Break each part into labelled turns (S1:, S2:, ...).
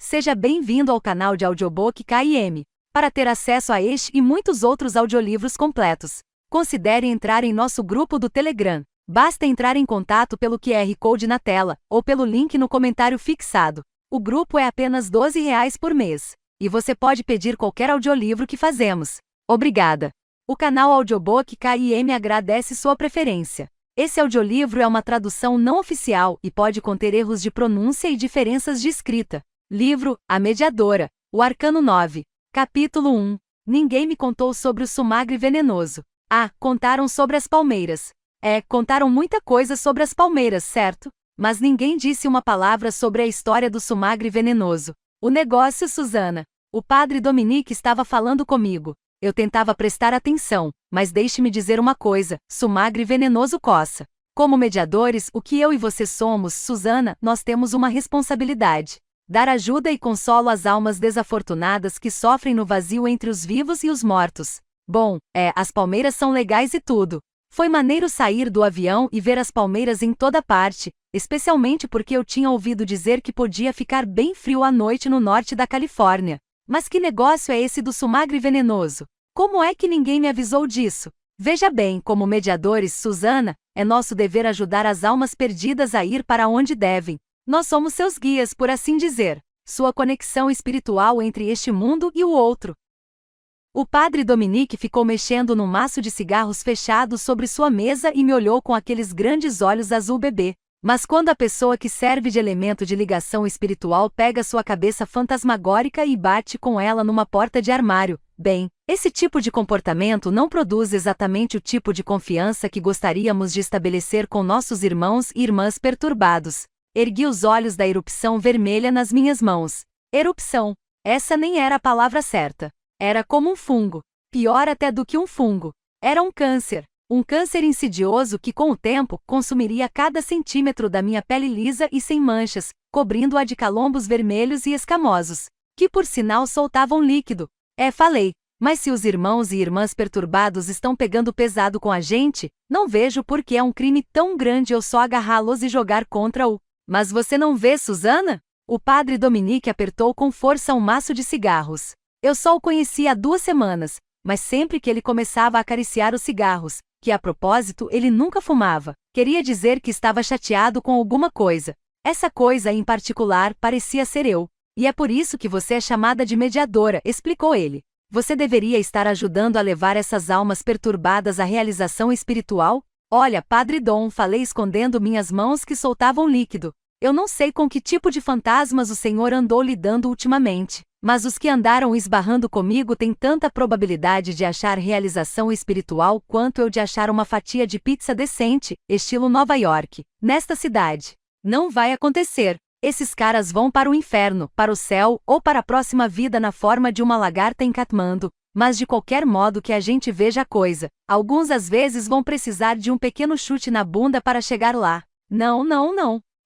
S1: Seja bem-vindo ao canal de audiobook KM. Para ter acesso a este e muitos outros audiolivros completos, considere entrar em nosso grupo do Telegram. Basta entrar em contato pelo QR Code na tela, ou pelo link no comentário fixado. O grupo é apenas R$ 12 por mês. E você pode pedir qualquer audiolivro que fazemos. Obrigada! O canal Audiobook KM agradece sua preferência. Esse audiolivro é uma tradução não oficial e pode conter erros de pronúncia e diferenças de escrita. Livro, A Mediadora, o Arcano 9. Capítulo 1. Ninguém me contou sobre o sumagre venenoso. Contaram sobre as palmeiras. Contaram muita coisa sobre as palmeiras, certo? Mas ninguém disse uma palavra sobre a história do sumagre venenoso. O negócio, Susana. O padre Dominique estava falando comigo. Eu tentava prestar atenção, mas deixe-me dizer uma coisa, sumagre venenoso coça. Como mediadores, o que eu e você somos, Susana, nós temos uma responsabilidade. Dar ajuda e consolo às almas desafortunadas que sofrem no vazio entre os vivos e os mortos. Bom, as palmeiras são legais e tudo. Foi maneiro sair do avião e ver as palmeiras em toda parte, especialmente porque eu tinha ouvido dizer que podia ficar bem frio à noite no norte da Califórnia. Mas que negócio é esse do sumagre venenoso? Como é que ninguém me avisou disso? Veja bem, como mediadores, Susana, é nosso dever ajudar as almas perdidas a ir para onde devem. Nós somos seus guias, por assim dizer, sua conexão espiritual entre este mundo e o outro. O padre Dominique ficou mexendo num maço de cigarros fechados sobre sua mesa e me olhou com aqueles grandes olhos azul bebê. Mas quando a pessoa que serve de elemento de ligação espiritual pega sua cabeça fantasmagórica e bate com ela numa porta de armário, bem, esse tipo de comportamento não produz exatamente o tipo de confiança que gostaríamos de estabelecer com nossos irmãos e irmãs perturbados. Ergui os olhos da erupção vermelha nas minhas mãos. Erupção. Essa nem era a palavra certa. Era como um fungo. Pior até do que um fungo. Era um câncer. Um câncer insidioso que, com o tempo, consumiria cada centímetro da minha pele lisa e sem manchas, cobrindo-a de calombos vermelhos e escamosos, que por sinal soltavam líquido. Falei. Mas se os irmãos e irmãs perturbados estão pegando pesado com a gente, não vejo por que é um crime tão grande eu só agarrá-los e jogar contra o... Mas você não vê, Susana? O padre Dominique apertou com força um maço de cigarros. Eu só o conhecia há 2 semanas, mas sempre que ele começava a acariciar os cigarros, que a propósito ele nunca fumava, queria dizer que estava chateado com alguma coisa. Essa coisa em particular parecia ser eu. E é por isso que você é chamada de mediadora, explicou ele. Você deveria estar ajudando a levar essas almas perturbadas à realização espiritual? Olha, Padre Dom, falei escondendo minhas mãos que soltavam líquido. Eu não sei com que tipo de fantasmas o senhor andou lidando ultimamente, mas os que andaram esbarrando comigo têm tanta probabilidade de achar realização espiritual quanto eu de achar uma fatia de pizza decente, estilo Nova York, nesta cidade. Não vai acontecer. Esses caras vão para o inferno, para o céu ou para a próxima vida na forma de uma lagarta em Katmandu. Mas de qualquer modo que a gente veja a coisa, alguns às vezes vão precisar de um pequeno chute na bunda para chegar lá. Não.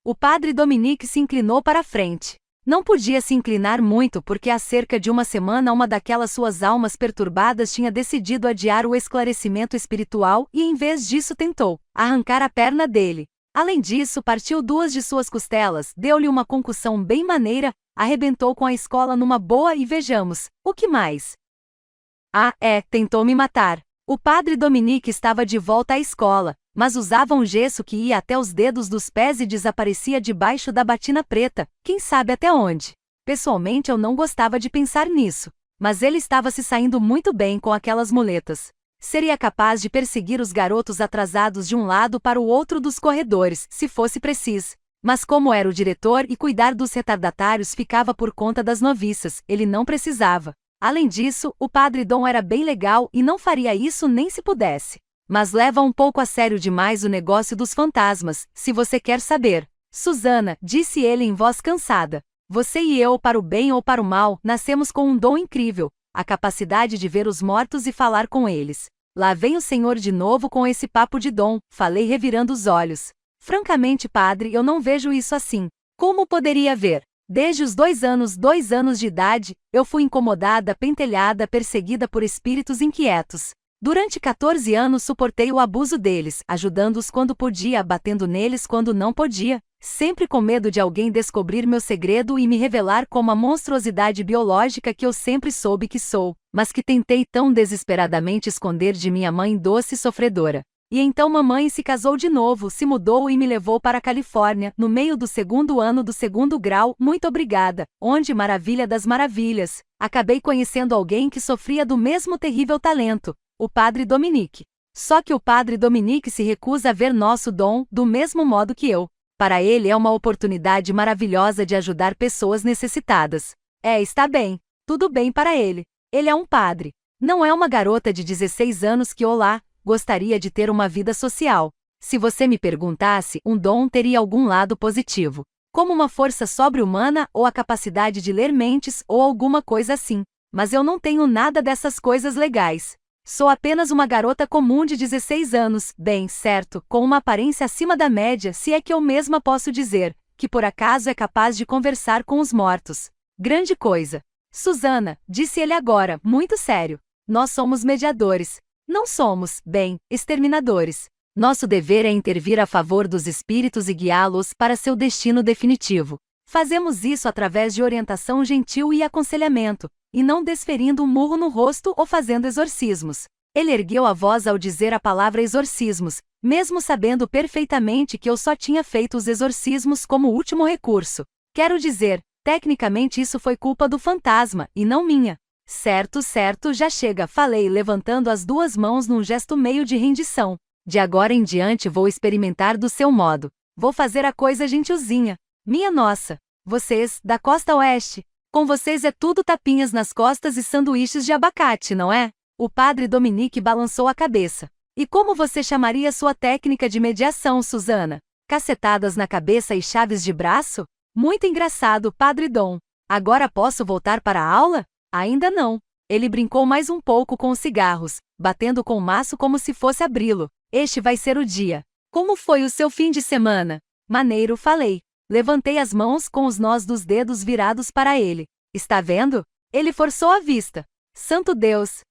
S1: O padre Dominique se inclinou para a frente. Não podia se inclinar muito porque há cerca de uma semana uma daquelas suas almas perturbadas tinha decidido adiar o esclarecimento espiritual e em vez disso tentou arrancar a perna dele. Além disso, partiu 2 de suas costelas, deu-lhe uma concussão bem maneira, arrebentou com a escola numa boa e vejamos, o que mais? Tentou me matar. O padre Dominique estava de volta à escola, mas usava um gesso que ia até os dedos dos pés e desaparecia debaixo da batina preta, quem sabe até onde. Pessoalmente eu não gostava de pensar nisso, mas ele estava se saindo muito bem com aquelas muletas. Seria capaz de perseguir os garotos atrasados de um lado para o outro dos corredores, se fosse preciso. Mas como era o diretor e cuidar dos retardatários ficava por conta das noviças, ele não precisava. Além disso, o padre Dom era bem legal e não faria isso nem se pudesse. Mas leva um pouco a sério demais o negócio dos fantasmas, se você quer saber. Susana, disse ele em voz cansada. Você e eu, para o bem ou para o mal, nascemos com um dom incrível, a capacidade de ver os mortos e falar com eles. Lá vem o senhor de novo com esse papo de dom, falei revirando os olhos. Francamente, padre, eu não vejo isso assim. Como poderia ver? Desde os 2 anos de idade, eu fui incomodada, pentelhada, perseguida por espíritos inquietos. Durante 14 anos suportei o abuso deles, ajudando-os quando podia, batendo neles quando não podia. sempre com medo de alguém descobrir meu segredo e me revelar como a monstruosidade biológica que eu sempre soube que sou, mas que tentei tão desesperadamente esconder de minha mãe doce e sofredora. E então mamãe se casou de novo, se mudou e me levou para a Califórnia, no meio do segundo ano do segundo grau, muito obrigada, onde, maravilha das maravilhas, acabei conhecendo alguém que sofria do mesmo terrível talento, o Padre Dominique. Só que o Padre Dominique se recusa a ver nosso dom, do mesmo modo que eu. Para ele é uma oportunidade maravilhosa de ajudar pessoas necessitadas. Está bem. Tudo bem para ele. Ele é um padre. Não é uma garota de 16 anos que, olá, gostaria de ter uma vida social. Se você me perguntasse, um dom teria algum lado positivo. Como uma força sobre-humana ou a capacidade de ler mentes ou alguma coisa assim. Mas eu não tenho nada dessas coisas legais. Sou apenas uma garota comum de 16 anos, bem, certo, com uma aparência acima da média, se é que eu mesma posso dizer, que por acaso é capaz de conversar com os mortos. Grande coisa. Susana, disse ele agora, muito sério. Nós somos mediadores. Não somos, bem, exterminadores. Nosso dever é intervir a favor dos espíritos e guiá-los para seu destino definitivo. Fazemos isso através de orientação gentil e aconselhamento, e não desferindo um murro no rosto ou fazendo exorcismos. Ele ergueu a voz ao dizer a palavra exorcismos, mesmo sabendo perfeitamente que eu só tinha feito os exorcismos como último recurso. Quero dizer, tecnicamente isso foi culpa do fantasma, e não minha. Certo, já chega, falei, levantando as duas mãos num gesto meio de rendição. De agora em diante vou experimentar do seu modo. Vou fazer a coisa gentilzinha. Minha nossa! Vocês, da costa oeste, com vocês é tudo tapinhas nas costas e sanduíches de abacate, não é? O Padre Dominique balançou a cabeça. E como você chamaria sua técnica de mediação, Susana? Cacetadas na cabeça e chaves de braço? Muito engraçado, Padre Dom. Agora posso voltar para a aula? Ainda não. Ele brincou mais um pouco com os cigarros, batendo com o maço como se fosse abri-lo. Este vai ser o dia. Como foi o seu fim de semana? Maneiro, falei. Levantei as mãos com os nós dos dedos virados para ele. Está vendo? Ele forçou a vista. Santo Deus!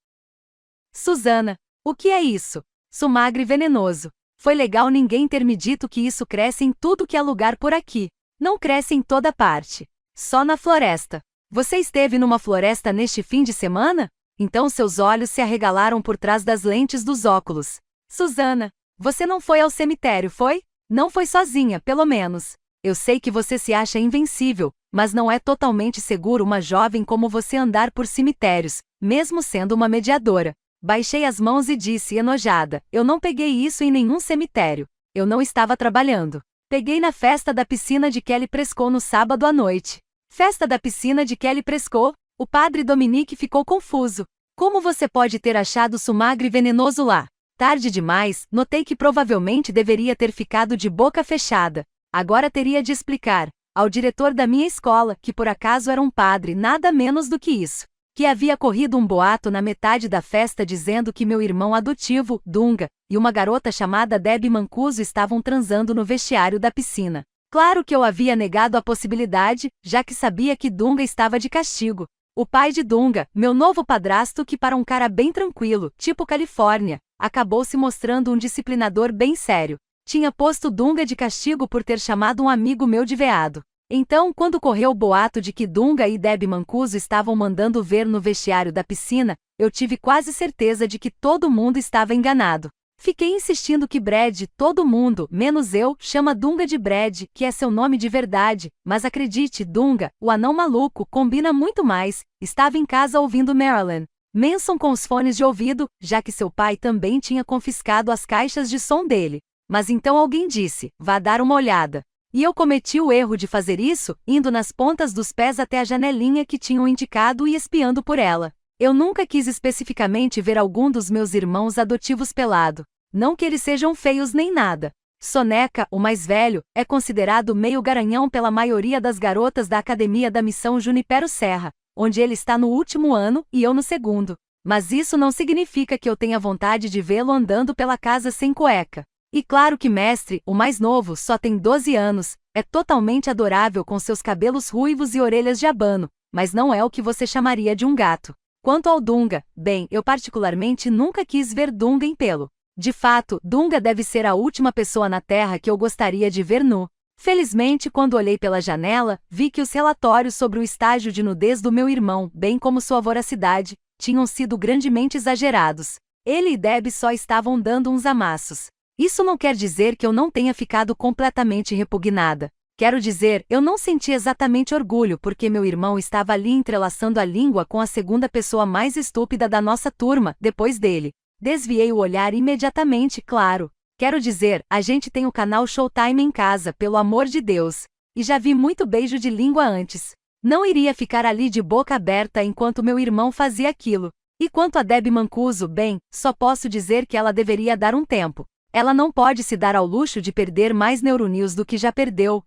S1: Susana, o que é isso? Sumagre venenoso. Foi legal ninguém ter me dito que isso cresce em tudo que há lugar por aqui. Não cresce em toda parte. Só na floresta. Você esteve numa floresta neste fim de semana? Então seus olhos se arregalaram por trás das lentes dos óculos. Susana, você não foi ao cemitério, foi? Não foi sozinha, pelo menos. Eu sei que você se acha invencível, mas não é totalmente seguro uma jovem como você andar por cemitérios, mesmo sendo uma mediadora. Baixei as mãos e disse, enojada, eu não peguei isso em nenhum cemitério. Eu não estava trabalhando. Peguei na festa da piscina de Kelly Prescott no sábado à noite. Festa da piscina de Kelly Prescott? O Padre Dominique ficou confuso. Como você pode ter achado sumagre venenoso lá? Tarde demais, notei que provavelmente deveria ter ficado de boca fechada. Agora teria de explicar, ao diretor da minha escola, que por acaso era um padre, nada menos do que isso, que havia corrido um boato na metade da festa dizendo que meu irmão adotivo, Dunga, e uma garota chamada Debbie Mancuso estavam transando no vestiário da piscina. Claro que eu havia negado a possibilidade, já que sabia que Dunga estava de castigo. O pai de Dunga, meu novo padrasto que para um cara bem tranquilo, tipo Califórnia, acabou se mostrando um disciplinador bem sério. Tinha posto Dunga de castigo por ter chamado um amigo meu de veado. Então, quando correu o boato de que Dunga e Debbie Mancuso estavam mandando ver no vestiário da piscina, eu tive quase certeza de que todo mundo estava enganado. Fiquei insistindo que Brad, todo mundo, menos eu, chama Dunga de Brad, que é seu nome de verdade, mas acredite, Dunga, o anão maluco, combina muito mais. Estava em casa ouvindo Marilyn Manson com os fones de ouvido, já que seu pai também tinha confiscado as caixas de som dele. Mas então alguém disse, vá dar uma olhada. E eu cometi o erro de fazer isso, indo nas pontas dos pés até a janelinha que tinham indicado e espiando por ela. Eu nunca quis especificamente ver algum dos meus irmãos adotivos pelado. Não que eles sejam feios nem nada. Soneca, o mais velho, é considerado meio garanhão pela maioria das garotas da Academia da Missão Junipero Serra, onde ele está no último ano e eu no segundo. Mas isso não significa que eu tenha vontade de vê-lo andando pela casa sem cueca. E claro que Mestre, o mais novo, só tem 12 anos, é totalmente adorável com seus cabelos ruivos e orelhas de abano, mas não é o que você chamaria de um gato. Quanto ao Dunga, bem, eu particularmente nunca quis ver Dunga em pelo. De fato, Dunga deve ser a última pessoa na Terra que eu gostaria de ver nu. Felizmente, quando olhei pela janela, vi que os relatórios sobre o estágio de nudez do meu irmão, bem como sua voracidade, tinham sido grandemente exagerados. Ele e Deb só estavam dando uns amassos. Isso não quer dizer que eu não tenha ficado completamente repugnada. Quero dizer, eu não senti exatamente orgulho porque meu irmão estava ali entrelaçando a língua com a segunda pessoa mais estúpida da nossa turma, depois dele. Desviei o olhar imediatamente, claro. Quero dizer, a gente tem o canal Showtime em casa, pelo amor de Deus. E já vi muito beijo de língua antes. Não iria ficar ali de boca aberta enquanto meu irmão fazia aquilo. E quanto a Deb Mancuso, bem, só posso dizer que ela deveria dar um tempo. Ela não pode se dar ao luxo de perder mais neuronews do que já perdeu.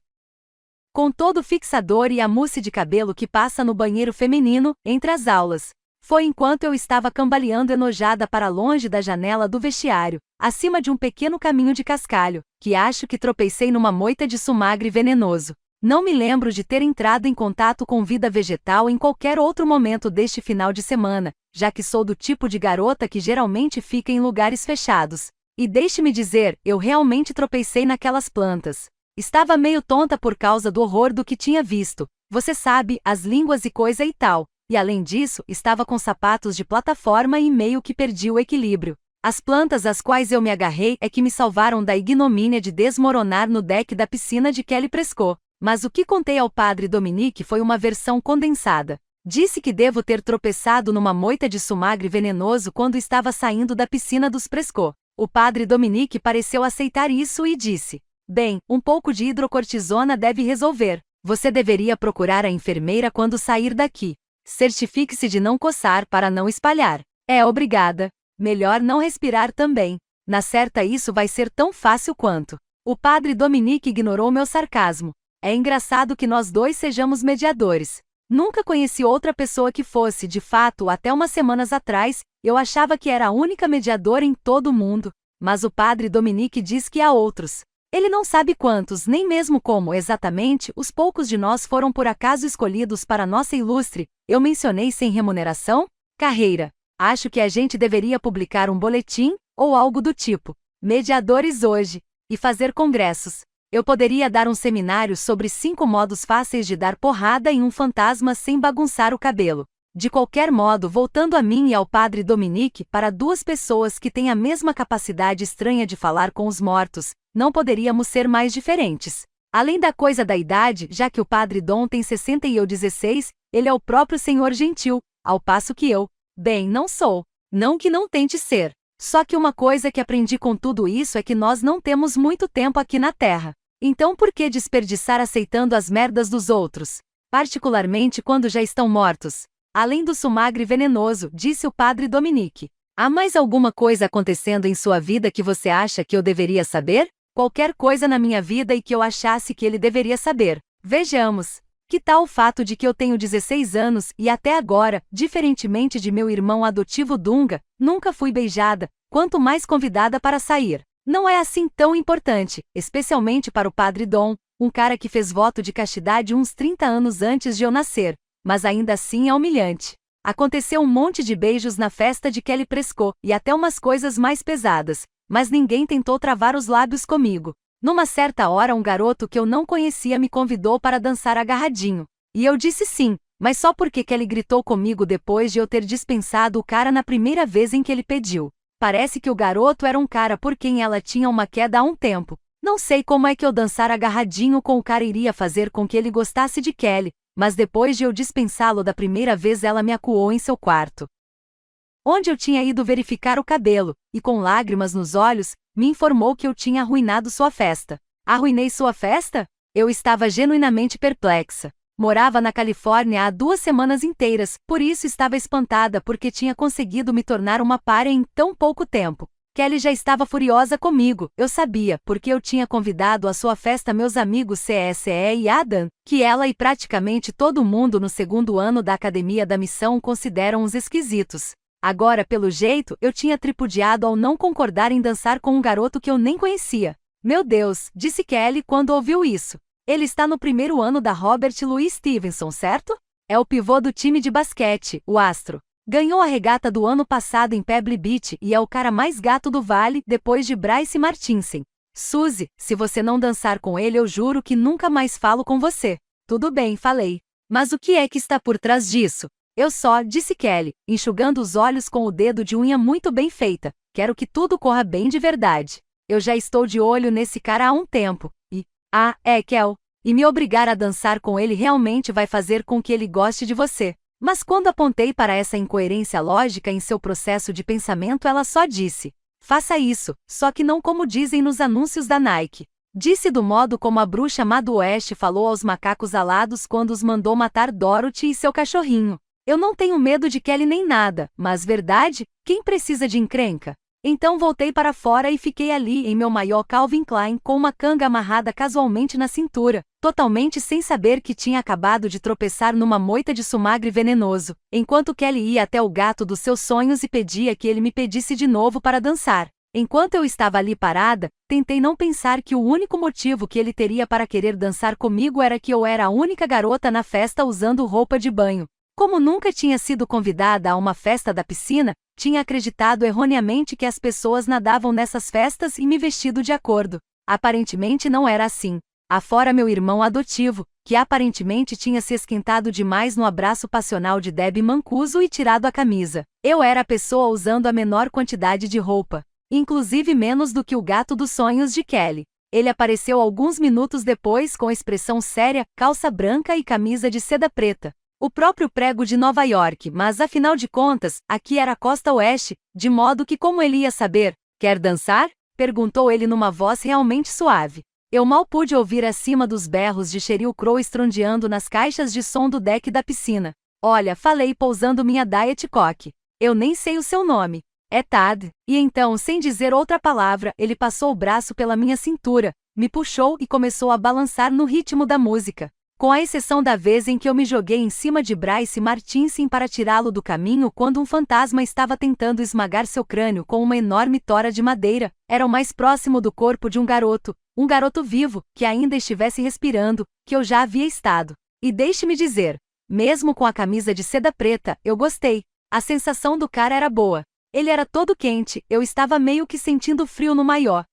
S1: Com todo o fixador e a mousse de cabelo que passa no banheiro feminino, entre as aulas. Foi enquanto eu estava cambaleando enojada para longe da janela do vestiário, acima de um pequeno caminho de cascalho, que acho que tropecei numa moita de sumagre venenoso. Não me lembro de ter entrado em contato com vida vegetal em qualquer outro momento deste final de semana, já que sou do tipo de garota que geralmente fica em lugares fechados. E deixe-me dizer, eu realmente tropecei naquelas plantas. Estava meio tonta por causa do horror do que tinha visto. Você sabe, as línguas e coisa e tal. E além disso, estava com sapatos de plataforma e meio que perdi o equilíbrio. As plantas às quais eu me agarrei é que me salvaram da ignomínia de desmoronar no deck da piscina de Kelly Prescott. Mas o que contei ao padre Dominique foi uma versão condensada. Disse que devo ter tropeçado numa moita de sumagre venenoso quando estava saindo da piscina dos Prescott. O padre Dominique pareceu aceitar isso e disse: bem, um pouco de hidrocortisona deve resolver. Você deveria procurar a enfermeira quando sair daqui. Certifique-se de não coçar para não espalhar. Obrigada. Melhor não respirar também. Na certa isso vai ser tão fácil quanto. O padre Dominique ignorou meu sarcasmo. É engraçado que nós dois sejamos mediadores. Nunca conheci outra pessoa que fosse, de fato, até umas semanas atrás, eu achava que era a única mediadora em todo o mundo. Mas o padre Dominique diz que há outros. Ele não sabe quantos, nem mesmo como, exatamente, os poucos de nós foram por acaso escolhidos para nossa ilustre, eu mencionei sem remuneração, carreira. Acho que a gente deveria publicar um boletim, ou algo do tipo, mediadores hoje, e fazer congressos. Eu poderia dar um seminário sobre 5 modos fáceis de dar porrada em um fantasma sem bagunçar o cabelo. De qualquer modo, voltando a mim e ao padre Dominique, para 2 pessoas que têm a mesma capacidade estranha de falar com os mortos, não poderíamos ser mais diferentes. Além da coisa da idade, já que o padre Dom tem 60 e eu 16, ele é o próprio senhor gentil, ao passo que eu, bem, não sou. Não que não tente ser. Só que uma coisa que aprendi com tudo isso é que nós não temos muito tempo aqui na Terra. Então por que desperdiçar aceitando as merdas dos outros? Particularmente quando já estão mortos. Além do sumagre venenoso, disse o padre Dominique. Há mais alguma coisa acontecendo em sua vida que você acha que eu deveria saber? Qualquer coisa na minha vida e que eu achasse que ele deveria saber. Vejamos. Que tal o fato de que eu tenho 16 anos e até agora, diferentemente de meu irmão adotivo Dunga, nunca fui beijada, quanto mais convidada para sair. Não é assim tão importante, especialmente para o padre Dom, um cara que fez voto de castidade uns 30 anos antes de eu nascer. Mas ainda assim é humilhante. Aconteceu um monte de beijos na festa de Kelly Prescott, e até umas coisas mais pesadas, mas ninguém tentou travar os lábios comigo. Numa certa hora um garoto que eu não conhecia me convidou para dançar agarradinho. E eu disse sim, mas só porque Kelly gritou comigo depois de eu ter dispensado o cara na primeira vez em que ele pediu. Parece que o garoto era um cara por quem ela tinha uma queda há um tempo. Não sei como é que eu dançar agarradinho com o cara iria fazer com que ele gostasse de Kelly, mas depois de eu dispensá-lo da primeira vez ela me acuou em seu quarto, onde eu tinha ido verificar o cabelo, e com lágrimas nos olhos, me informou que eu tinha arruinado sua festa. Arruinei sua festa? Eu estava genuinamente perplexa. Morava na Califórnia há 2 semanas inteiras, por isso estava espantada porque tinha conseguido me tornar uma pária em tão pouco tempo. Kelly já estava furiosa comigo, eu sabia, porque eu tinha convidado à sua festa meus amigos CSE e Adam, que ela e praticamente todo mundo no 2º ano da Academia da Missão consideram uns esquisitos. Agora, pelo jeito, eu tinha tripudiado ao não concordar em dançar com um garoto que eu nem conhecia. Meu Deus, disse Kelly quando ouviu isso. Ele está no 1º ano da Robert Louis Stevenson, certo? É o pivô do time de basquete, o Astro. Ganhou a regata do ano passado em Pebble Beach e é o cara mais gato do vale depois de Bryce Martinson. Suzy, se você não dançar com ele eu juro que nunca mais falo com você. Tudo bem, falei. Mas o que é que está por trás disso? Eu só, disse Kelly, enxugando os olhos com o dedo de unha muito bem feita. Quero que tudo corra bem de verdade. Eu já estou de olho nesse cara há um tempo. Kel. E me obrigar a dançar com ele realmente vai fazer com que ele goste de você. Mas quando apontei para essa incoerência lógica em seu processo de pensamento, ela só disse: faça isso, só que não como dizem nos anúncios da Nike. Disse do modo como a bruxa má do oeste falou aos macacos alados quando os mandou matar Dorothy e seu cachorrinho. Eu não tenho medo de Kelly nem nada, mas verdade? Quem precisa de encrenca? Então voltei para fora e fiquei ali em meu maior Calvin Klein com uma canga amarrada casualmente na cintura, totalmente sem saber que tinha acabado de tropeçar numa moita de sumagre venenoso, enquanto Kelly ia até o gato dos seus sonhos e pedia que ele me pedisse de novo para dançar. Enquanto eu estava ali parada, tentei não pensar que o único motivo que ele teria para querer dançar comigo era que eu era a única garota na festa usando roupa de banho. Como nunca tinha sido convidada a uma festa da piscina, tinha acreditado erroneamente que as pessoas nadavam nessas festas e me vestido de acordo. Aparentemente não era assim. Afora meu irmão adotivo, que aparentemente tinha se esquentado demais no abraço passional de Debbie Mancuso e tirado a camisa. Eu era a pessoa usando a menor quantidade de roupa, inclusive menos do que o gato dos sonhos de Kelly. Ele apareceu alguns minutos depois com expressão séria, calça branca e camisa de seda preta. O próprio prego de Nova York, mas afinal de contas, aqui era a costa oeste, de modo que como ele ia saber? Quer dançar? Perguntou ele numa voz realmente suave. Eu mal pude ouvir acima dos berros de Sheryl Crow estrondeando nas caixas de som do deck da piscina. Olha, falei pousando minha Diet Coke. Eu nem sei o seu nome. É Tad. E então, sem dizer outra palavra, ele passou o braço pela minha cintura, me puxou e começou a balançar no ritmo da música. Com a exceção da vez em que eu me joguei em cima de Bryce Martinson para tirá-lo do caminho quando um fantasma estava tentando esmagar seu crânio com uma enorme tora de madeira, era o mais próximo do corpo de um garoto vivo, que ainda estivesse respirando, que eu já havia estado. E deixe-me dizer, mesmo com a camisa de seda preta, eu gostei. A sensação do cara era boa. Ele era todo quente, eu estava meio que sentindo frio no maiô.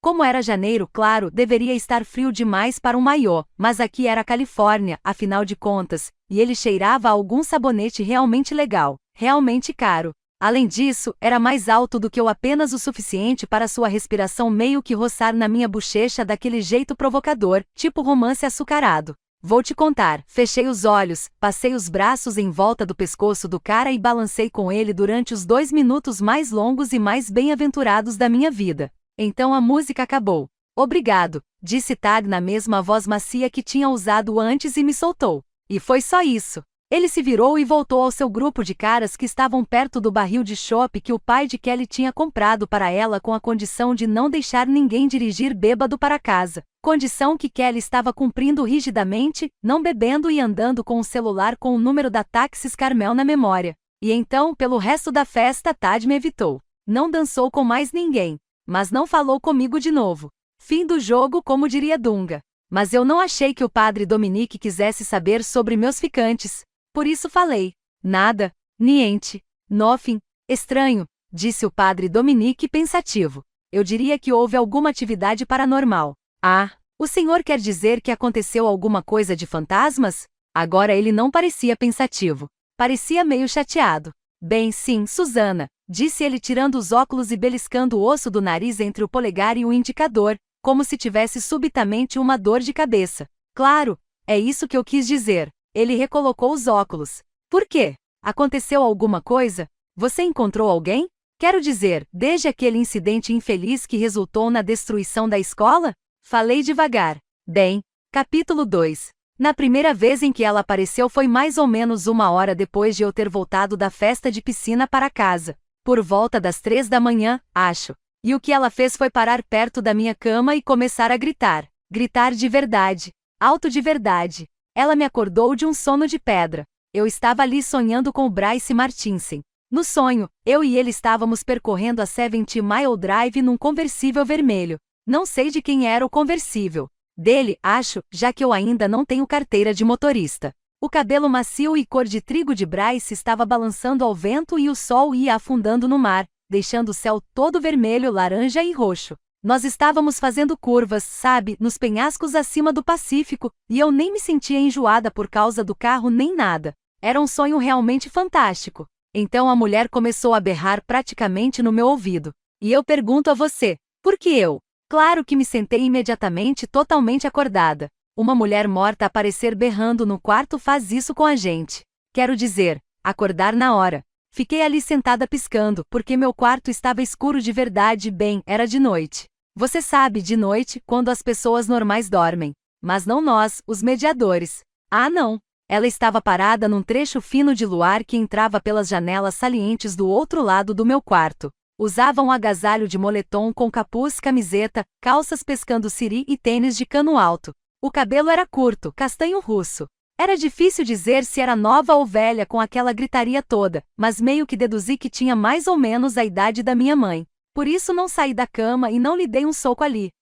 S1: Como era janeiro, claro, deveria estar frio demais para um maiô, mas aqui era Califórnia, afinal de contas, e ele cheirava a algum sabonete realmente legal, realmente caro. Além disso, era mais alto do que eu apenas o suficiente para sua respiração meio que roçar na minha bochecha daquele jeito provocador, tipo romance açucarado. Vou te contar, fechei os olhos, passei os braços em volta do pescoço do cara e balancei com ele durante os 2 minutos mais longos e mais bem-aventurados da minha vida. Então a música acabou. Obrigado, disse Tad na mesma voz macia que tinha usado antes e me soltou. E foi só isso. Ele se virou e voltou ao seu grupo de caras que estavam perto do barril de chopp que o pai de Kelly tinha comprado para ela com a condição de não deixar ninguém dirigir bêbado para casa. Condição que Kelly estava cumprindo rigidamente, não bebendo e andando com o celular com o número da Taxis Carmel na memória. E então, pelo resto da festa, Tad me evitou. Não dançou com mais ninguém. Mas não falou comigo de novo. Fim do jogo, como diria Dunga. Mas eu não achei que o padre Dominique quisesse saber sobre meus ficantes. Por isso falei. Nada. Niente. Nothing. Estranho, disse o padre Dominique pensativo. Eu diria que houve alguma atividade paranormal. Ah, o senhor quer dizer que aconteceu alguma coisa de fantasmas? Agora ele não parecia pensativo. Parecia meio chateado. Bem, sim, Susana, disse ele tirando os óculos e beliscando o osso do nariz entre o polegar e o indicador, como se tivesse subitamente uma dor de cabeça. Claro, é isso que eu quis dizer. Ele recolocou os óculos. Por quê? Aconteceu alguma coisa? Você encontrou alguém? Quero dizer, desde aquele incidente infeliz que resultou na destruição da escola? Falei devagar. Bem, capítulo 2. Na primeira vez em que ela apareceu foi mais ou menos 1 hora depois de eu ter voltado da festa de piscina para casa. Por volta das 3 da manhã, acho. E o que ela fez foi parar perto da minha cama e começar a gritar. Gritar de verdade. Alto de verdade. Ela me acordou de um sono de pedra. Eu estava ali sonhando com o Bryce Martinson. No sonho, eu e ele estávamos percorrendo a 70 Mile Drive num conversível vermelho. Não sei de quem era o conversível. Dele, acho, já que eu ainda não tenho carteira de motorista. O cabelo macio e cor de trigo de Bryce estava balançando ao vento e o sol ia afundando no mar, deixando o céu todo vermelho, laranja e roxo. Nós estávamos fazendo curvas, sabe, nos penhascos acima do Pacífico, e eu nem me sentia enjoada por causa do carro nem nada. Era um sonho realmente fantástico. Então a mulher começou a berrar praticamente no meu ouvido. E eu pergunto a você, por que eu? Claro que me sentei imediatamente totalmente acordada. Uma mulher morta aparecer berrando no quarto faz isso com a gente. Quero dizer, acordar na hora. Fiquei ali sentada piscando, porque meu quarto estava escuro de verdade. Bem, era de noite. Você sabe, de noite, quando as pessoas normais dormem. Mas não nós, os mediadores. Ah, não. Ela estava parada num trecho fino de luar que entrava pelas janelas salientes do outro lado do meu quarto. Usava um agasalho de moletom com capuz, camiseta, calças pescando siri e tênis de cano alto. O cabelo era curto, castanho russo. Era difícil dizer se era nova ou velha com aquela gritaria toda, mas meio que deduzi que tinha mais ou menos a idade da minha mãe. Por isso não saí da cama e não lhe dei um soco ali.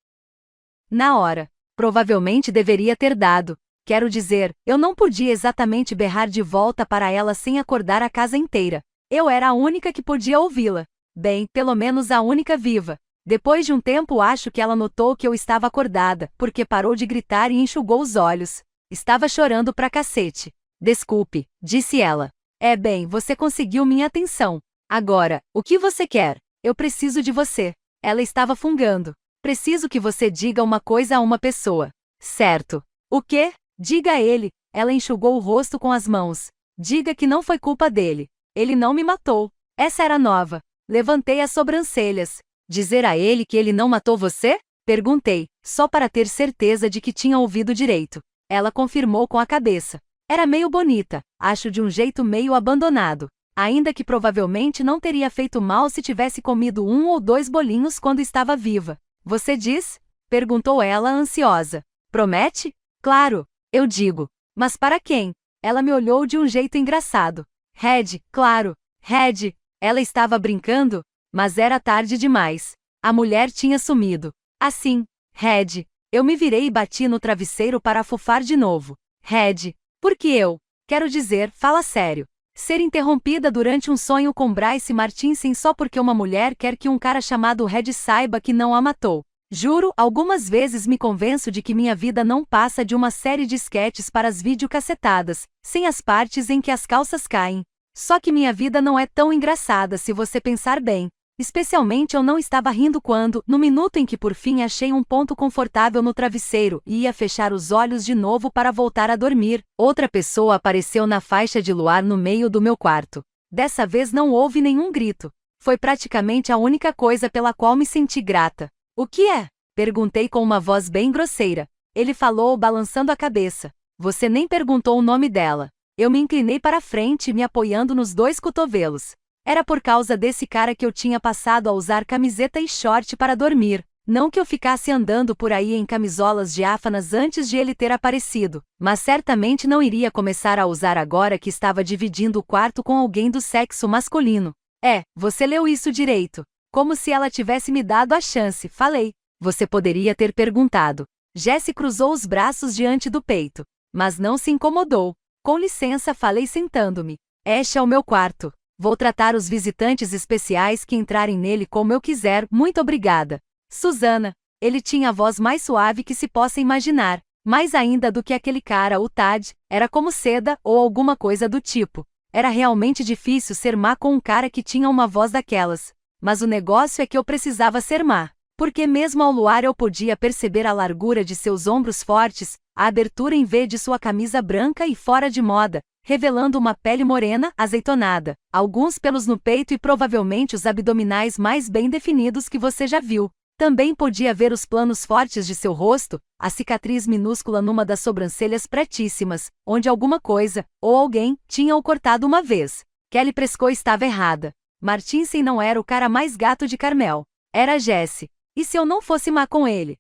S1: Na hora. Provavelmente deveria ter dado. Quero dizer, eu não podia exatamente berrar de volta para ela sem acordar a casa inteira. Eu era a única que podia ouvi-la. Bem, pelo menos a única viva. Depois de um tempo acho que ela notou que eu estava acordada, porque parou de gritar e enxugou os olhos. Estava chorando pra cacete. Desculpe, disse ela. É bem, você conseguiu minha atenção. Agora, o que você quer? Eu preciso de você. Ela estava fungando. Preciso que você diga uma coisa a uma pessoa. Certo. O quê? Diga a ele. Ela enxugou o rosto com as mãos. Diga que não foi culpa dele. Ele não me matou. Essa era nova. Levantei as sobrancelhas. Dizer a ele que ele não matou você? Perguntei, só para ter certeza de que tinha ouvido direito. Ela confirmou com a cabeça. Era meio bonita, acho de um jeito meio abandonado. Ainda que provavelmente não teria feito mal se tivesse comido 1 ou 2 bolinhos quando estava viva. Você diz? Perguntou ela ansiosa. Promete? Claro, eu digo. Mas para quem? Ela me olhou de um jeito engraçado. Red, claro. Red. Ela estava brincando? Mas era tarde demais. A mulher tinha sumido. Assim, Red. Eu me virei e bati no travesseiro para afufar de novo. Red. Por que eu? Quero dizer, fala sério. Ser interrompida durante um sonho com Bryce Martinson só porque uma mulher quer que um cara chamado Red saiba que não a matou. Juro, algumas vezes me convenço de que minha vida não passa de uma série de esquetes para as videocassetadas, sem as partes em que as calças caem. Só que minha vida não é tão engraçada se você pensar bem. Especialmente eu não estava rindo quando, no minuto em que por fim achei um ponto confortável no travesseiro e ia fechar os olhos de novo para voltar a dormir, outra pessoa apareceu na faixa de luar no meio do meu quarto. Dessa vez não houve nenhum grito. Foi praticamente a única coisa pela qual me senti grata. O que é? Perguntei com uma voz bem grosseira. Ele falou balançando a cabeça. Você nem perguntou o nome dela. Eu me inclinei para frente, me apoiando nos 2 cotovelos. Era por causa desse cara que eu tinha passado a usar camiseta e short para dormir. Não que eu ficasse andando por aí em camisolas diáfanas antes de ele ter aparecido, mas certamente não iria começar a usar agora que estava dividindo o quarto com alguém do sexo masculino. Você leu isso direito. Como se ela tivesse me dado a chance, falei. Você poderia ter perguntado. Jessie cruzou os braços diante do peito, mas não se incomodou. Com licença, falei sentando-me. Este é o meu quarto. Vou tratar os visitantes especiais que entrarem nele como eu quiser, muito obrigada. Susana. Ele tinha a voz mais suave que se possa imaginar. Mais ainda do que aquele cara, o Tad, era como seda ou alguma coisa do tipo. Era realmente difícil ser má com um cara que tinha uma voz daquelas. Mas o negócio é que eu precisava ser má. Porque mesmo ao luar eu podia perceber a largura de seus ombros fortes, a abertura em V de sua camisa branca e fora de moda, revelando uma pele morena, azeitonada, alguns pelos no peito e provavelmente os abdominais mais bem definidos que você já viu. Também podia ver os planos fortes de seu rosto, a cicatriz minúscula numa das sobrancelhas pretíssimas, onde alguma coisa, ou alguém, tinha o cortado uma vez. Kelly Prescott estava errada. Martinson não era o cara mais gato de Carmel. Era Jessie. E se eu não fosse má com ele?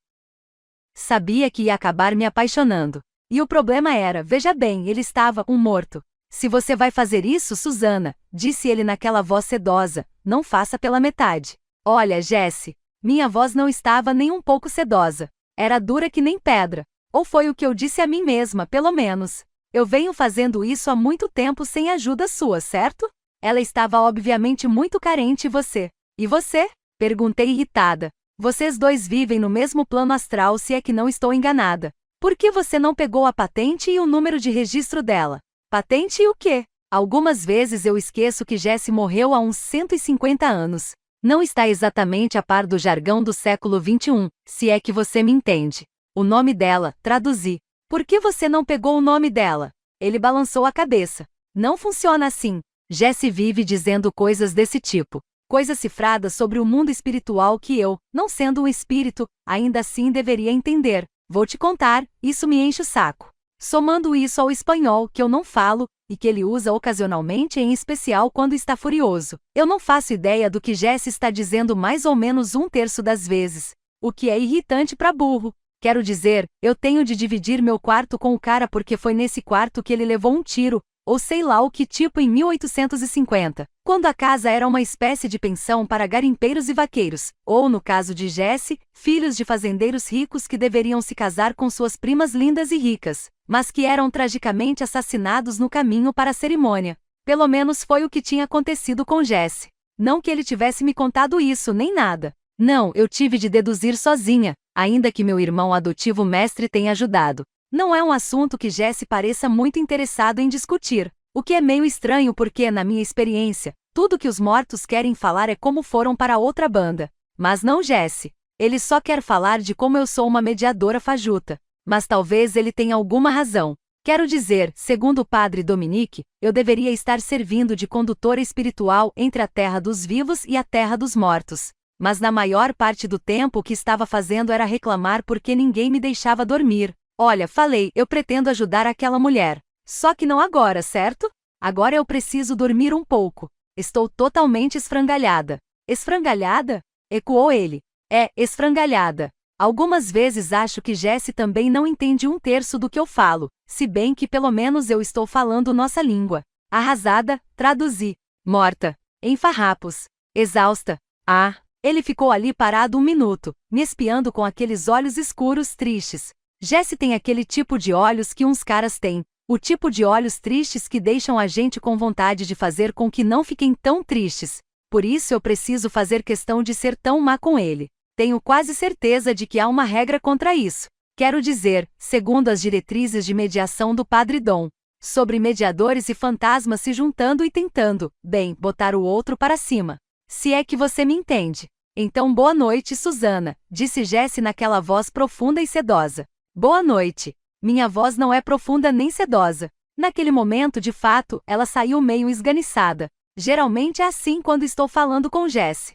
S1: Sabia que ia acabar me apaixonando. E o problema era, veja bem, ele estava morto. Se você vai fazer isso, Susana, disse ele naquela voz sedosa, não faça pela metade. Olha, Jessie, minha voz não estava nem um pouco sedosa. Era dura que nem pedra. Ou foi o que eu disse a mim mesma, pelo menos. Eu venho fazendo isso há muito tempo sem ajuda sua, certo? Ela estava obviamente muito carente e você? E você? Perguntei irritada. Vocês dois vivem no mesmo plano astral, se é que não estou enganada. Por que você não pegou a patente e o número de registro dela? Patente e o quê? Algumas vezes eu esqueço que Jessie morreu há uns 150 anos. Não está exatamente a par do jargão do século XXI, se é que você me entende. O nome dela, traduzi. Por que você não pegou o nome dela? Ele balançou a cabeça. Não funciona assim. Jessie vive dizendo coisas desse tipo. Coisas cifradas sobre o mundo espiritual que eu, não sendo um espírito, ainda assim deveria entender. Vou te contar, isso me enche o saco. Somando isso ao espanhol, que eu não falo, e que ele usa ocasionalmente, em especial quando está furioso. Eu não faço ideia do que Jessie está dizendo mais ou menos 1/3 das vezes. O que é irritante pra burro. Quero dizer, eu tenho de dividir meu quarto com o cara porque foi nesse quarto que ele levou um tiro, ou sei lá o que tipo em 1850, quando a casa era uma espécie de pensão para garimpeiros e vaqueiros, ou no caso de Jessie, filhos de fazendeiros ricos que deveriam se casar com suas primas lindas e ricas, mas que eram tragicamente assassinados no caminho para a cerimônia. Pelo menos foi o que tinha acontecido com Jessie. Não que ele tivesse me contado isso, nem nada. Não, eu tive de deduzir sozinha, ainda que meu irmão adotivo mestre tenha ajudado. Não é um assunto que Jessie pareça muito interessado em discutir, o que é meio estranho porque, na minha experiência, tudo que os mortos querem falar é como foram para outra banda. Mas não Jessie. Ele só quer falar de como eu sou uma mediadora fajuta. Mas talvez ele tenha alguma razão. Quero dizer, segundo o padre Dominique, eu deveria estar servindo de condutora espiritual entre a terra dos vivos e a terra dos mortos. Mas na maior parte do tempo o que estava fazendo era reclamar porque ninguém me deixava dormir. Olha, falei, eu pretendo ajudar aquela mulher. Só que não agora, certo? Agora eu preciso dormir um pouco. Estou totalmente esfrangalhada. Esfrangalhada? Ecoou ele. É, esfrangalhada. Algumas vezes acho que Jessie também não entende 1/3 do que eu falo, se bem que pelo menos eu estou falando nossa língua. Arrasada, traduzi. Morta. Em farrapos. Exausta. Ah. Ele ficou ali parado 1 minuto, me espiando com aqueles olhos escuros tristes. Jessie tem aquele tipo de olhos que uns caras têm, o tipo de olhos tristes que deixam a gente com vontade de fazer com que não fiquem tão tristes. Por isso eu preciso fazer questão de ser tão má com ele. Tenho quase certeza de que há uma regra contra isso. Quero dizer, segundo as diretrizes de mediação do Padre Dom, sobre mediadores e fantasmas se juntando e tentando, bem, botar o outro para cima. Se é que você me entende. Então boa noite, Susana, disse Jessie naquela voz profunda e sedosa. Boa noite. Minha voz não é profunda nem sedosa. Naquele momento, de fato, ela saiu meio esganiçada. Geralmente é assim quando estou falando com Jessie.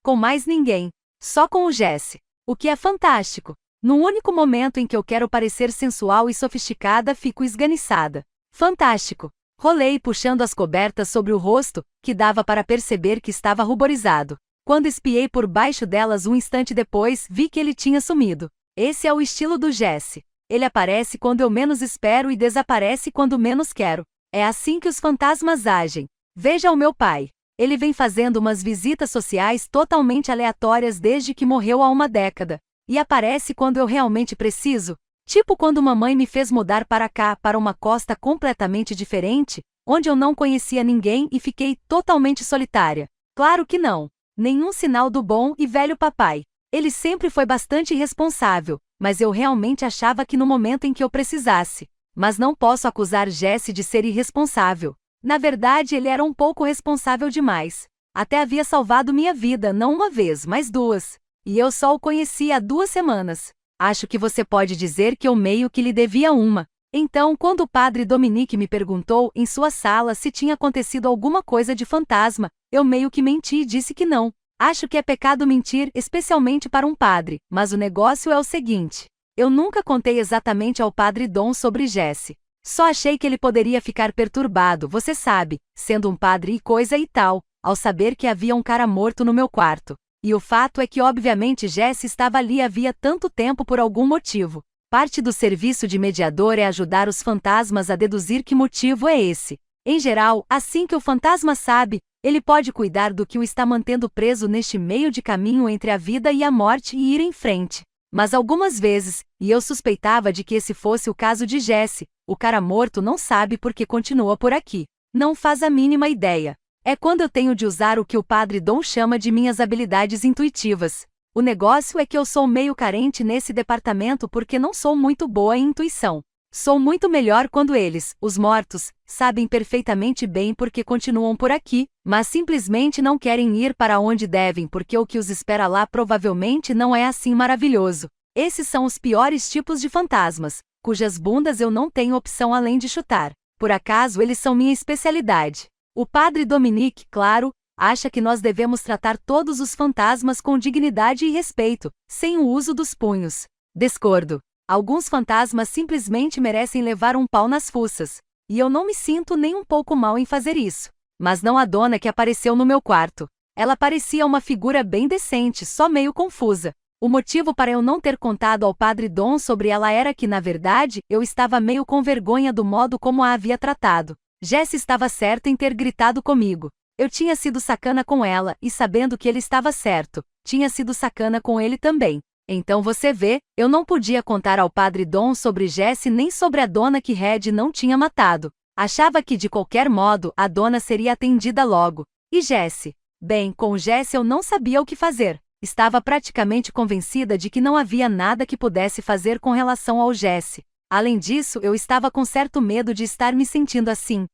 S1: Com mais ninguém. Só com o Jessie. O que é fantástico. No único momento em que eu quero parecer sensual e sofisticada, fico esganiçada. Fantástico. Rolei puxando as cobertas sobre o rosto, que dava para perceber que estava ruborizado. Quando espiei por baixo delas um instante depois, vi que ele tinha sumido. Esse é o estilo do Jessie. Ele aparece quando eu menos espero e desaparece quando menos quero. É assim que os fantasmas agem. Veja o meu pai. Ele vem fazendo umas visitas sociais totalmente aleatórias desde que morreu há uma década. E aparece quando eu realmente preciso. Tipo quando mamãe me fez mudar para cá, para uma costa completamente diferente, onde eu não conhecia ninguém e fiquei totalmente solitária. Claro que não. Nenhum sinal do bom e velho papai. Ele sempre foi bastante irresponsável, mas eu realmente achava que no momento em que eu precisasse. Mas não posso acusar Jessie de ser irresponsável. Na verdade, ele era um pouco responsável demais. Até havia salvado minha vida não uma vez, mas 2. E eu só o conheci há 2 semanas. Acho que você pode dizer que eu meio que lhe devia uma. Então, quando o padre Dominique me perguntou em sua sala se tinha acontecido alguma coisa de fantasma, eu meio que menti e disse que não. Acho que é pecado mentir, especialmente para um padre, mas o negócio é o seguinte. Eu nunca contei exatamente ao padre Dom sobre Jessie. Só achei que ele poderia ficar perturbado, você sabe, sendo um padre e coisa e tal, ao saber que havia um cara morto no meu quarto. E o fato é que obviamente Jessie estava ali havia tanto tempo por algum motivo. Parte do serviço de mediador é ajudar os fantasmas a deduzir que motivo é esse. Em geral, assim que o fantasma sabe, ele pode cuidar do que o está mantendo preso neste meio de caminho entre a vida e a morte e ir em frente. Mas algumas vezes, e eu suspeitava de que esse fosse o caso de Jessie, o cara morto não sabe porque continua por aqui. Não faz a mínima ideia. É quando eu tenho de usar o que o padre Dom chama de minhas habilidades intuitivas. O negócio é que eu sou meio carente nesse departamento porque não sou muito boa em intuição. Sou muito melhor quando eles, os mortos, sabem perfeitamente bem porque continuam por aqui, mas simplesmente não querem ir para onde devem porque o que os espera lá provavelmente não é assim maravilhoso. Esses são os piores tipos de fantasmas, cujas bundas eu não tenho opção além de chutar. Por acaso eles são minha especialidade. O padre Dominique, claro, acha que nós devemos tratar todos os fantasmas com dignidade e respeito, sem o uso dos punhos. Discordo. Alguns fantasmas simplesmente merecem levar um pau nas fuças, e eu não me sinto nem um pouco mal em fazer isso. Mas não a dona que apareceu no meu quarto. Ela parecia uma figura bem decente, só meio confusa. O motivo para eu não ter contado ao padre Dom sobre ela era que, na verdade, eu estava meio com vergonha do modo como a havia tratado. Jesse estava certo em ter gritado comigo. Eu tinha sido sacana com ela, e sabendo que ele estava certo, tinha sido sacana com ele também. Então você vê, eu não podia contar ao padre Dom sobre Jesse nem sobre a dona que Red não tinha matado. Achava que de qualquer modo a dona seria atendida logo. E Jesse? Bem, com Jesse eu não sabia o que fazer. Estava praticamente convencida de que não havia nada que pudesse fazer com relação ao Jesse. Além disso, eu estava com certo medo de estar me sentindo assim.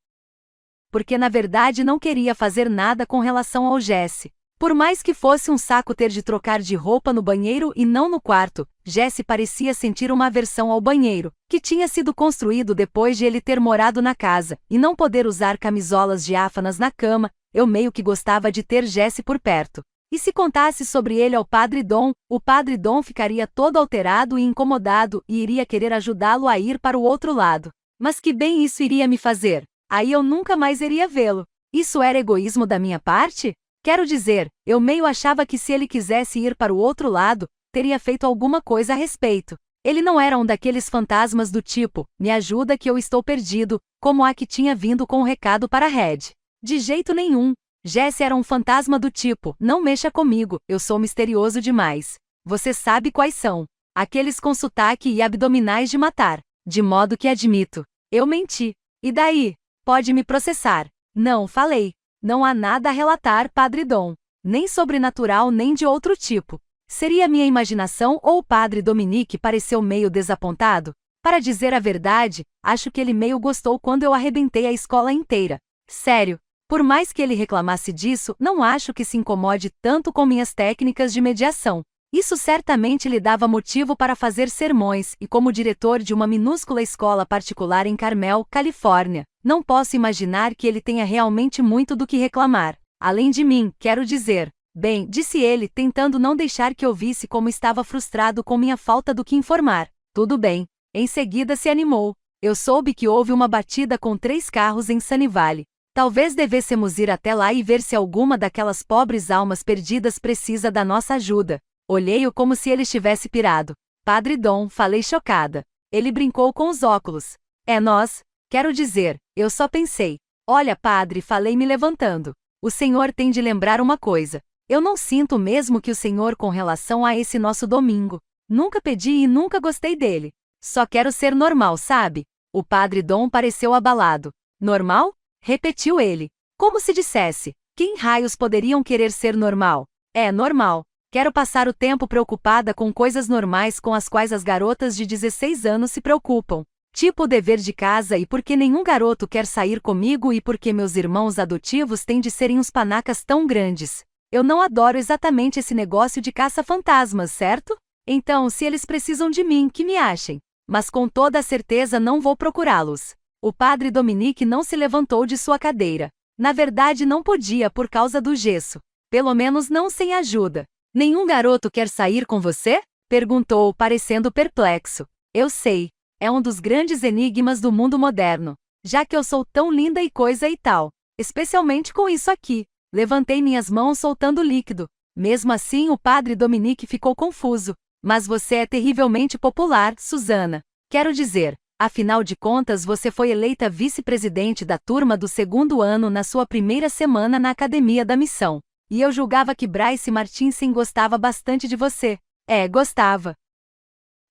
S1: Porque na verdade não queria fazer nada com relação ao Jesse. Por mais que fosse um saco ter de trocar de roupa no banheiro e não no quarto, Jesse parecia sentir uma aversão ao banheiro, que tinha sido construído depois de ele ter morado na casa, e não poder usar camisolas diáfanas na cama. Eu meio que gostava de ter Jesse por perto. E se contasse sobre ele ao padre Dom, o padre Dom ficaria todo alterado e incomodado e iria querer ajudá-lo a ir para o outro lado. Mas que bem isso iria me fazer? Aí eu nunca mais iria vê-lo. Isso era egoísmo da minha parte? Quero dizer, eu meio achava que se ele quisesse ir para o outro lado, teria feito alguma coisa a respeito. Ele não era um daqueles fantasmas do tipo, me ajuda que eu estou perdido, como a que tinha vindo com o recado para Red. De jeito nenhum. Jesse era um fantasma do tipo, não mexa comigo, eu sou misterioso demais. Você sabe quais são. Aqueles com sotaque e abdominais de matar. De modo que admito. Eu menti. E daí? Pode me processar. Não, falei. Não há nada a relatar, padre Dom. Nem sobrenatural nem de outro tipo. Seria minha imaginação ou o padre Dominique pareceu meio desapontado? Para dizer a verdade, acho que ele meio gostou quando eu arrebentei a escola inteira. Sério. Por mais que ele reclamasse disso, não acho que se incomode tanto com minhas técnicas de mediação. Isso certamente lhe dava motivo para fazer sermões, e como diretor de uma minúscula escola particular em Carmel, Califórnia, não posso imaginar que ele tenha realmente muito do que reclamar. Além de mim, quero dizer. Bem, disse ele, tentando não deixar que eu visse como estava frustrado com minha falta do que informar. Tudo bem. Em seguida se animou. Eu soube que houve uma batida com 3 carros em Sunny Valley. Talvez devêssemos ir até lá e ver se alguma daquelas pobres almas perdidas precisa da nossa ajuda. Olhei-o como se ele estivesse pirado. Padre Dom, falei chocada. Ele brincou com os óculos. É nós. Quero dizer, eu só pensei. Olha, padre, falei me levantando. O senhor tem de lembrar uma coisa. Eu não sinto o mesmo que o senhor com relação a esse nosso domingo. Nunca pedi e nunca gostei dele. Só quero ser normal, sabe? O padre Dom pareceu abalado. Normal? Repetiu ele. Como se dissesse, quem raios poderiam querer ser normal? É normal. Quero passar o tempo preocupada com coisas normais com as quais as garotas de 16 anos se preocupam. Tipo o dever de casa e porque nenhum garoto quer sair comigo e porque meus irmãos adotivos têm de serem uns panacas tão grandes. Eu não adoro exatamente esse negócio de caça-fantasmas, certo? Então, se eles precisam de mim, que me achem. Mas com toda a certeza não vou procurá-los. O padre Dominique não se levantou de sua cadeira. Na verdade não podia por causa do gesso. Pelo menos não sem ajuda. Nenhum garoto quer sair com você? Perguntou, parecendo perplexo. Eu sei. É um dos grandes enigmas do mundo moderno. Já que eu sou tão linda e coisa e tal. Especialmente com isso aqui. Levantei minhas mãos soltando líquido. Mesmo assim o padre Dominique ficou confuso. Mas você é terrivelmente popular, Susana. Quero dizer, afinal de contas você foi eleita vice-presidente da turma do 2º ano na sua primeira semana na Academia da Missão. E eu julgava que Bryce Martinson gostava bastante de você. É, gostava.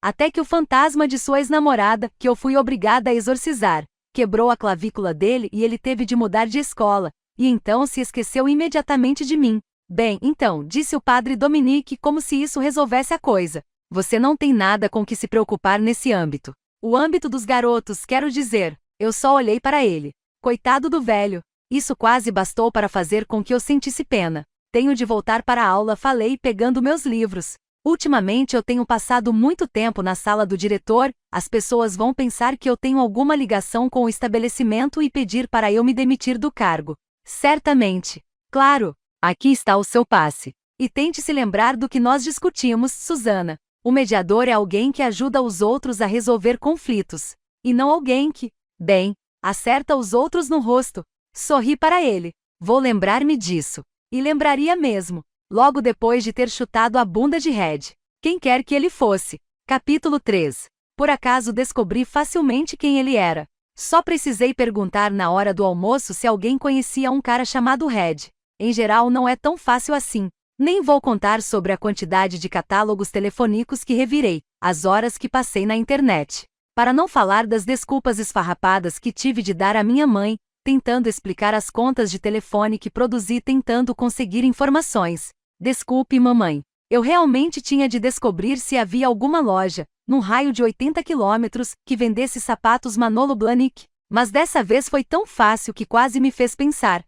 S1: Até que o fantasma de sua ex-namorada, que eu fui obrigada a exorcizar, quebrou a clavícula dele e ele teve de mudar de escola, e então se esqueceu imediatamente de mim. Bem, então, disse o padre Dominique como se isso resolvesse a coisa. Você não tem nada com que se preocupar nesse âmbito. O âmbito dos garotos, quero dizer. Eu só olhei para ele. Coitado do velho. Isso quase bastou para fazer com que eu sentisse pena. Tenho de voltar para a aula, falei pegando meus livros. Ultimamente eu tenho passado muito tempo na sala do diretor, as pessoas vão pensar que eu tenho alguma ligação com o estabelecimento e pedir para eu me demitir do cargo. Certamente. Claro. Aqui está o seu passe. E tente se lembrar do que nós discutimos, Susana. O mediador é alguém que ajuda os outros a resolver conflitos. E não alguém que, bem, acerta os outros no rosto. Sorri para ele. Vou lembrar-me disso. E lembraria mesmo. Logo depois de ter chutado a bunda de Red. Quem quer que ele fosse. Capítulo 3. Por acaso descobri facilmente quem ele era. Só precisei perguntar na hora do almoço se alguém conhecia um cara chamado Red. Em geral não é tão fácil assim. Nem vou contar sobre a quantidade de catálogos telefônicos que revirei, as horas que passei na internet. Para não falar das desculpas esfarrapadas que tive de dar à minha mãe, tentando explicar as contas de telefone que produzi tentando conseguir informações. Desculpe, mamãe. Eu realmente tinha de descobrir se havia alguma loja, num raio de 80 quilômetros, que vendesse sapatos Manolo Blahnik. Mas dessa vez foi tão fácil que quase me fez pensar,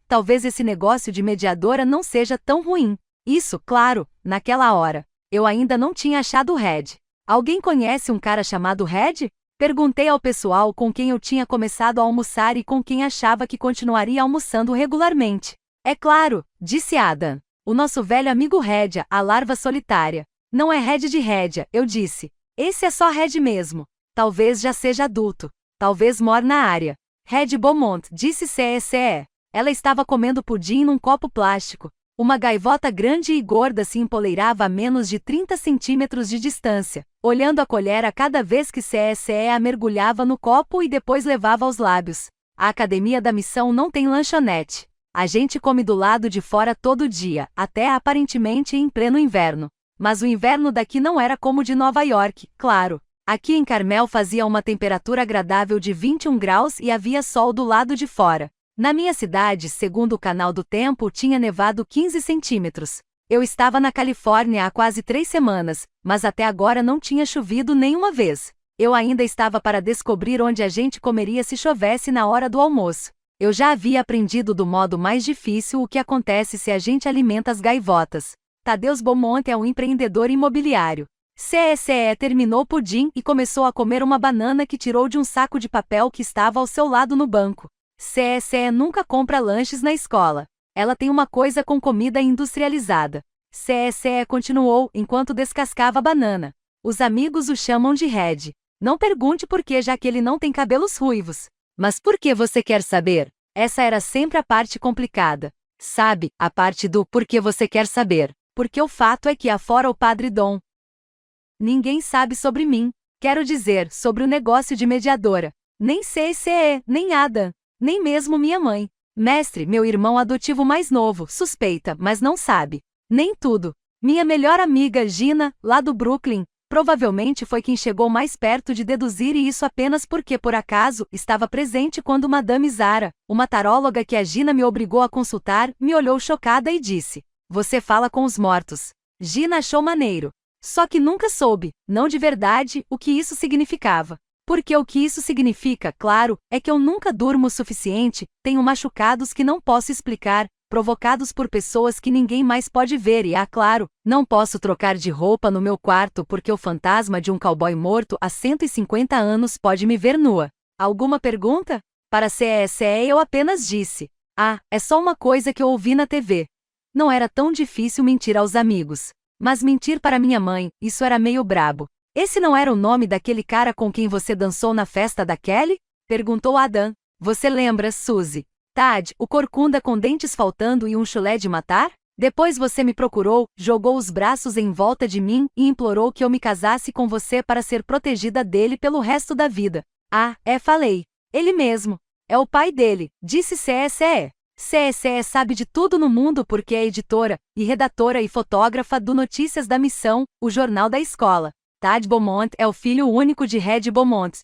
S1: talvez esse negócio de mediadora não seja tão ruim. Isso, claro, naquela hora. Eu ainda não tinha achado o Red. Alguém conhece um cara chamado Red? Perguntei ao pessoal com quem eu tinha começado a almoçar e com quem achava que continuaria almoçando regularmente. É claro, disse Adam. O nosso velho amigo Rédia, a larva solitária. Não é Red de Rédia, eu disse. Esse é só Red mesmo. Talvez já seja adulto. Talvez mora na área. Red Beaumont, disse CSE. Ela estava comendo pudim num copo plástico. Uma gaivota grande e gorda se empoleirava a menos de 30 centímetros de distância, olhando a colher a cada vez que CSE a mergulhava no copo e depois levava aos lábios. A Academia da Missão não tem lanchonete. A gente come do lado de fora todo dia, até aparentemente em pleno inverno. Mas o inverno daqui não era como o de Nova York, claro. Aqui em Carmel fazia uma temperatura agradável de 21 graus e havia sol do lado de fora. Na minha cidade, segundo o Canal do Tempo, tinha nevado 15 centímetros. Eu estava na Califórnia há quase 3 semanas, mas até agora não tinha chovido nenhuma vez. Eu ainda estava para descobrir onde a gente comeria se chovesse na hora do almoço. Eu já havia aprendido do modo mais difícil o que acontece se a gente alimenta as gaivotas. Tadeusz Beaumont é um empreendedor imobiliário. CSE terminou o pudim e começou a comer uma banana que tirou de um saco de papel que estava ao seu lado no banco. CSE nunca compra lanches na escola. Ela tem uma coisa com comida industrializada. CSE continuou enquanto descascava a banana. Os amigos o chamam de Red. Não pergunte por que, já que ele não tem cabelos ruivos. Mas por que você quer saber? Essa era sempre a parte complicada. Sabe, a parte do por que você quer saber. Porque o fato é que afora o Padre Dom. Ninguém sabe sobre mim. Quero dizer, sobre o negócio de mediadora. Nem CSE, nem Adam. Nem mesmo minha mãe. Mestre, meu irmão adotivo mais novo, suspeita, mas não sabe. Nem tudo. Minha melhor amiga, Gina, lá do Brooklyn, provavelmente foi quem chegou mais perto de deduzir, e isso apenas porque, por acaso, estava presente quando Madame Zara, uma taróloga que a Gina me obrigou a consultar, me olhou chocada e disse: "Você fala com os mortos." Gina achou maneiro. Só que nunca soube, não de verdade, o que isso significava. Porque o que isso significa, claro, é que eu nunca durmo o suficiente, tenho machucados que não posso explicar, provocados por pessoas que ninguém mais pode ver e, claro, não posso trocar de roupa no meu quarto porque o fantasma de um cowboy morto há 150 anos pode me ver nua. Alguma pergunta? Para CSE eu apenas disse: é só uma coisa que eu ouvi na TV. Não era tão difícil mentir aos amigos. Mas mentir para minha mãe, isso era meio brabo. Esse não era o nome daquele cara com quem você dançou na festa da Kelly? Perguntou Adam. Você lembra, Suzy? Tad, o corcunda com dentes faltando e um chulé de matar? Depois você me procurou, jogou os braços em volta de mim e implorou que eu me casasse com você para ser protegida dele pelo resto da vida. Falei. Ele mesmo. É o pai dele, disse CSE. CSE sabe de tudo no mundo porque é editora, e redatora e fotógrafa do Notícias da Missão, o jornal da escola. Tad Beaumont é o filho único de Red Beaumont.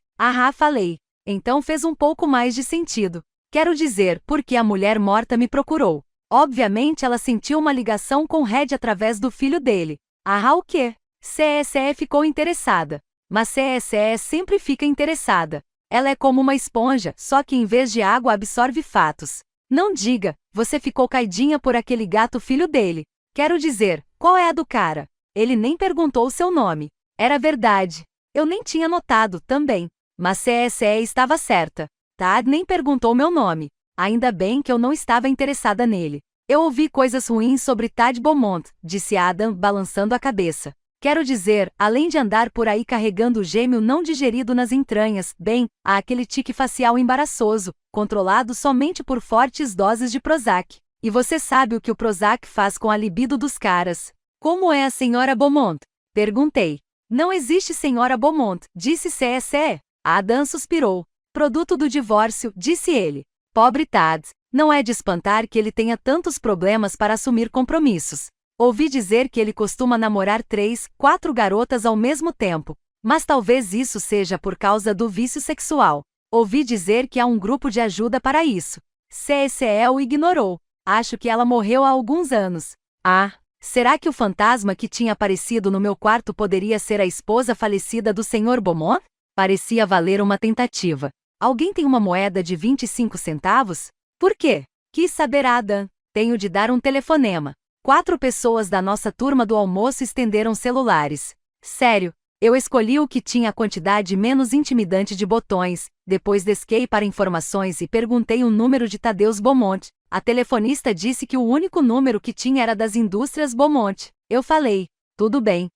S1: Falei. Então fez um pouco mais de sentido. Quero dizer, porque a mulher morta me procurou. Obviamente ela sentiu uma ligação com Red através do filho dele. Ah, o quê? CSE ficou interessada. Mas CSE sempre fica interessada. Ela é como uma esponja, só que em vez de água absorve fatos. Não diga, você ficou caidinha por aquele gato filho dele. Quero dizer, qual é a do cara? Ele nem perguntou seu nome. Era verdade. Eu nem tinha notado, também. Mas CSE estava certa. Tad nem perguntou meu nome. Ainda bem que eu não estava interessada nele. Eu ouvi coisas ruins sobre Tad Beaumont, disse Adam, balançando a cabeça. Quero dizer, além de andar por aí carregando o gêmeo não digerido nas entranhas, bem, há aquele tique facial embaraçoso, controlado somente por fortes doses de Prozac. E você sabe o que o Prozac faz com a libido dos caras. Como é a senhora Beaumont? Perguntei. Não existe senhora Beaumont, disse CSE. Adam suspirou. Produto do divórcio, disse ele. Pobre Tad. Não é de espantar que ele tenha tantos problemas para assumir compromissos. Ouvi dizer que ele costuma namorar 3, 4 garotas ao mesmo tempo. Mas talvez isso seja por causa do vício sexual. Ouvi dizer que há um grupo de ajuda para isso. CSE o ignorou. Acho que ela morreu há alguns anos. Ah, será que o fantasma que tinha aparecido no meu quarto poderia ser a esposa falecida do Sr. Beaumont? Parecia valer uma tentativa. Alguém tem uma moeda de 25 centavos? Por quê? Quis saber Adam. Tenho de dar um telefonema. 4 pessoas da nossa turma do almoço estenderam celulares. Sério, eu escolhi o que tinha a quantidade menos intimidante de botões, depois desquei para informações e perguntei o número de Tadeusz Beaumont. A telefonista disse que o único número que tinha era das indústrias Beaumont. Eu falei, tudo bem.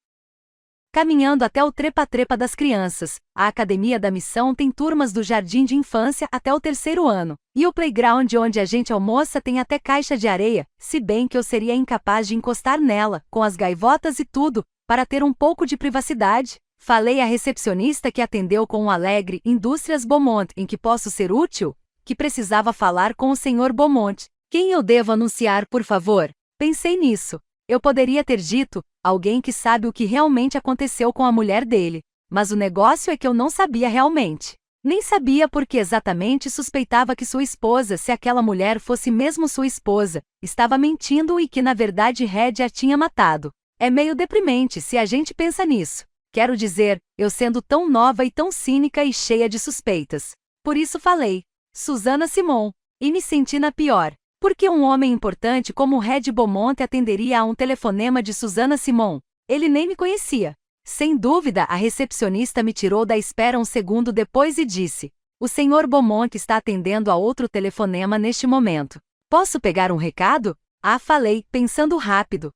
S1: Caminhando até o trepa-trepa das crianças, a Academia da Missão tem turmas do jardim de infância até o 3º ano, e o playground onde a gente almoça tem até caixa de areia, se bem que eu seria incapaz de encostar nela, com as gaivotas e tudo, para ter um pouco de privacidade. Falei à recepcionista que atendeu com um alegre Indústrias Beaumont em que posso ser útil, que precisava falar com o Sr. Beaumont. Quem eu devo anunciar, por favor? Pensei nisso. Eu poderia ter dito, alguém que sabe o que realmente aconteceu com a mulher dele. Mas o negócio é que eu não sabia realmente. Nem sabia porque exatamente suspeitava que sua esposa, se aquela mulher fosse mesmo sua esposa, estava mentindo e que na verdade Red a tinha matado. É meio deprimente se a gente pensa nisso. Quero dizer, eu sendo tão nova e tão cínica e cheia de suspeitas. Por isso falei, Susana Simon, e me senti na pior. Porque um homem importante como Red Beaumont atenderia a um telefonema de Susana Simon? Ele nem me conhecia. Sem dúvida, a recepcionista me tirou da espera um segundo depois e disse: o Sr. Beaumont está atendendo a outro telefonema neste momento. Posso pegar um recado? Ah, falei, pensando rápido.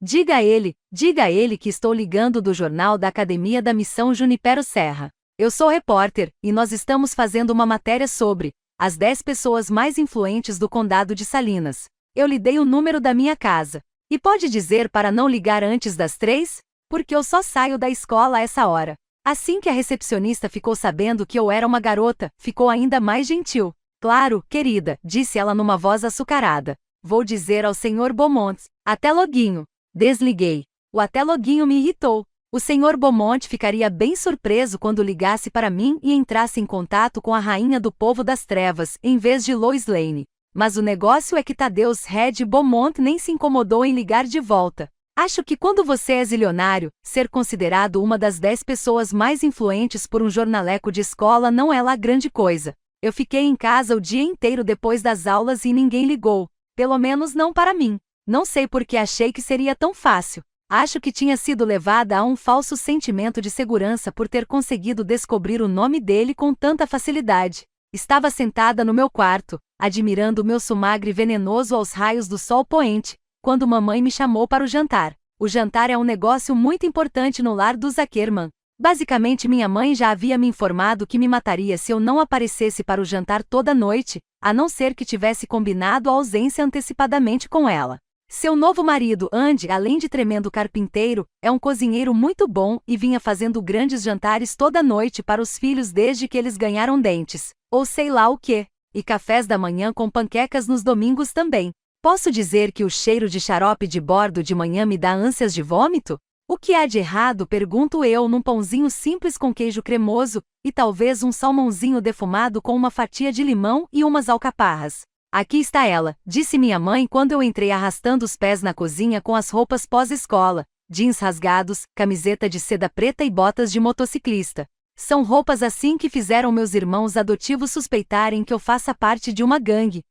S1: Diga a ele que estou ligando do jornal da Academia da Missão Junipero Serra. Eu sou repórter, e nós estamos fazendo uma matéria sobre as 10 pessoas mais influentes do condado de Salinas. Eu lhe dei o número da minha casa. E pode dizer para não ligar antes das 3? Porque eu só saio da escola a essa hora. Assim que a recepcionista ficou sabendo que eu era uma garota, ficou ainda mais gentil. Claro, querida, disse ela numa voz açucarada. Vou dizer ao Sr. Beaumont. Até loguinho. Desliguei. O até loguinho me irritou. O Sr. Beaumont ficaria bem surpreso quando ligasse para mim e entrasse em contato com a rainha do povo das trevas, em vez de Lois Lane. Mas o negócio é que Tadeusz Red Beaumont nem se incomodou em ligar de volta. Acho que quando você é zilionário, ser considerado uma das 10 pessoas mais influentes por um jornaleco de escola não é lá grande coisa. Eu fiquei em casa o dia inteiro depois das aulas e ninguém ligou. Pelo menos não para mim. Não sei por que achei que seria tão fácil. Acho que tinha sido levada a um falso sentimento de segurança por ter conseguido descobrir o nome dele com tanta facilidade. Estava sentada no meu quarto, admirando o meu sumagre venenoso aos raios do sol poente, quando mamãe me chamou para o jantar. O jantar é um negócio muito importante no lar dos Ackerman. Basicamente minha mãe já havia me informado que me mataria se eu não aparecesse para o jantar toda noite, a não ser que tivesse combinado a ausência antecipadamente com ela. Seu novo marido, Andy, além de tremendo carpinteiro, é um cozinheiro muito bom e vinha fazendo grandes jantares toda noite para os filhos desde que eles ganharam dentes, ou sei lá o quê, e cafés da manhã com panquecas nos domingos também. Posso dizer que o cheiro de xarope de bordo de manhã me dá ânsias de vômito? O que há de errado, pergunto eu, num pãozinho simples com queijo cremoso, e talvez um salmãozinho defumado com uma fatia de limão e umas alcaparras. Aqui está ela, disse minha mãe quando eu entrei arrastando os pés na cozinha com as roupas pós-escola, jeans rasgados, camiseta de seda preta e botas de motociclista. São roupas assim que fizeram meus irmãos adotivos suspeitarem que eu faça parte de uma gangue.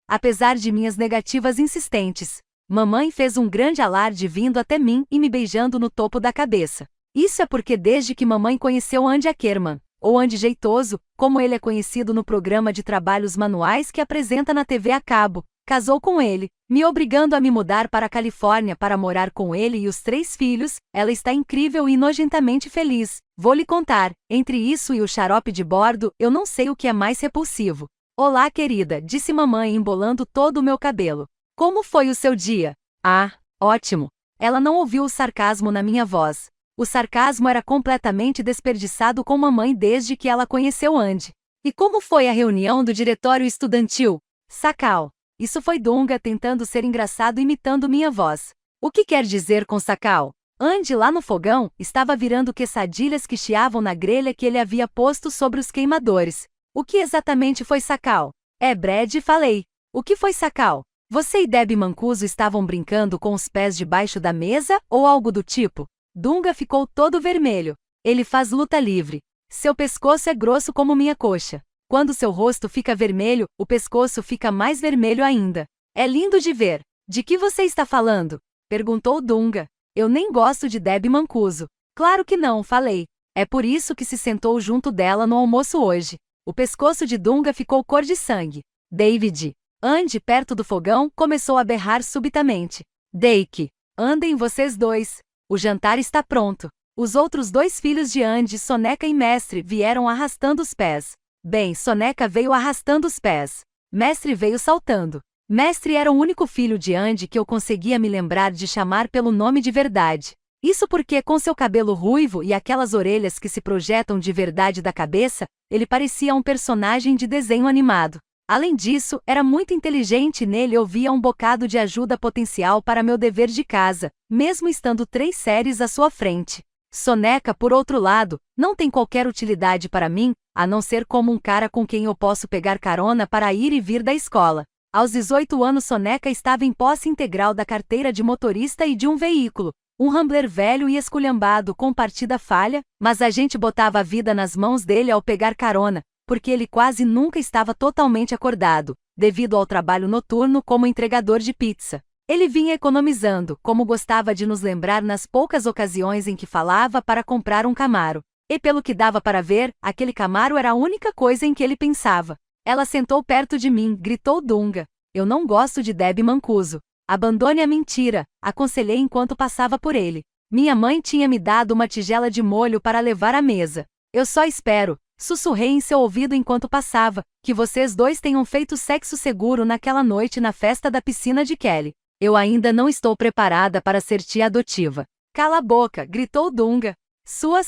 S1: Apesar de minhas negativas insistentes, mamãe fez um grande alarde vindo até mim e me beijando no topo da cabeça. Isso é porque desde que mamãe conheceu Andy Ackerman, ou Andy Jeitoso, como ele é conhecido no programa de trabalhos manuais que apresenta na TV a cabo, casou com ele, me obrigando a me mudar para a Califórnia para morar com ele e os 3 filhos. Ela está incrível e nojentamente feliz. Vou lhe contar, entre isso e o xarope de bordo, eu não sei o que é mais repulsivo. Olá, querida, disse mamãe embolando todo o meu cabelo. Como foi o seu dia? Ah, ótimo. Ela não ouviu o sarcasmo na minha voz. O sarcasmo era completamente desperdiçado com mamãe desde que ela conheceu Andy. E como foi a reunião do diretório estudantil? Sacal. Isso foi Dunga tentando ser engraçado imitando minha voz. O que quer dizer com sacal? Andy lá no fogão estava virando quesadilhas que chiavam na grelha que ele havia posto sobre os queimadores. O que exatamente foi sacal? Brad, falei. O que foi sacal? Você e Debbie Mancuso estavam brincando com os pés debaixo da mesa ou algo do tipo? Dunga ficou todo vermelho. Ele faz luta livre. Seu pescoço é grosso como minha coxa. Quando seu rosto fica vermelho, o pescoço fica mais vermelho ainda. É lindo de ver. De que você está falando? Perguntou Dunga. Eu nem gosto de Debbie Mancuso. Claro que não, falei. É por isso que se sentou junto dela no almoço hoje. O pescoço de Dunga ficou cor de sangue. David. Andy, perto do fogão, começou a berrar subitamente. Dake. Andem vocês dois. O jantar está pronto. Os outros 2 filhos de Andy, Soneca e Mestre, vieram arrastando os pés. Bem, Soneca veio arrastando os pés. Mestre veio saltando. Mestre era o único filho de Andy que eu conseguia me lembrar de chamar pelo nome de verdade. Isso porque, com seu cabelo ruivo e aquelas orelhas que se projetam de verdade da cabeça, ele parecia um personagem de desenho animado. Além disso, era muito inteligente e nele eu via um bocado de ajuda potencial para meu dever de casa, mesmo estando 3 séries à sua frente. Soneca, por outro lado, não tem qualquer utilidade para mim, a não ser como um cara com quem eu posso pegar carona para ir e vir da escola. Aos 18 anos Soneca estava em posse integral da carteira de motorista e de um veículo, um Rambler velho e esculhambado com partida falha, mas a gente botava a vida nas mãos dele ao pegar carona, porque ele quase nunca estava totalmente acordado, devido ao trabalho noturno como entregador de pizza. Ele vinha economizando, como gostava de nos lembrar nas poucas ocasiões em que falava, para comprar um Camaro. E pelo que dava para ver, aquele Camaro era a única coisa em que ele pensava. Ela sentou perto de mim, gritou Dunga. Eu não gosto de Debbie Mancuso. Abandone a mentira, aconselhei enquanto passava por ele. Minha mãe tinha me dado uma tigela de molho para levar à mesa. Eu só espero, sussurrei em seu ouvido enquanto passava, que vocês 2 tenham feito sexo seguro naquela noite na festa da piscina de Kelly. Eu ainda não estou preparada para ser tia adotiva. Cala a boca, gritou Dunga. Sua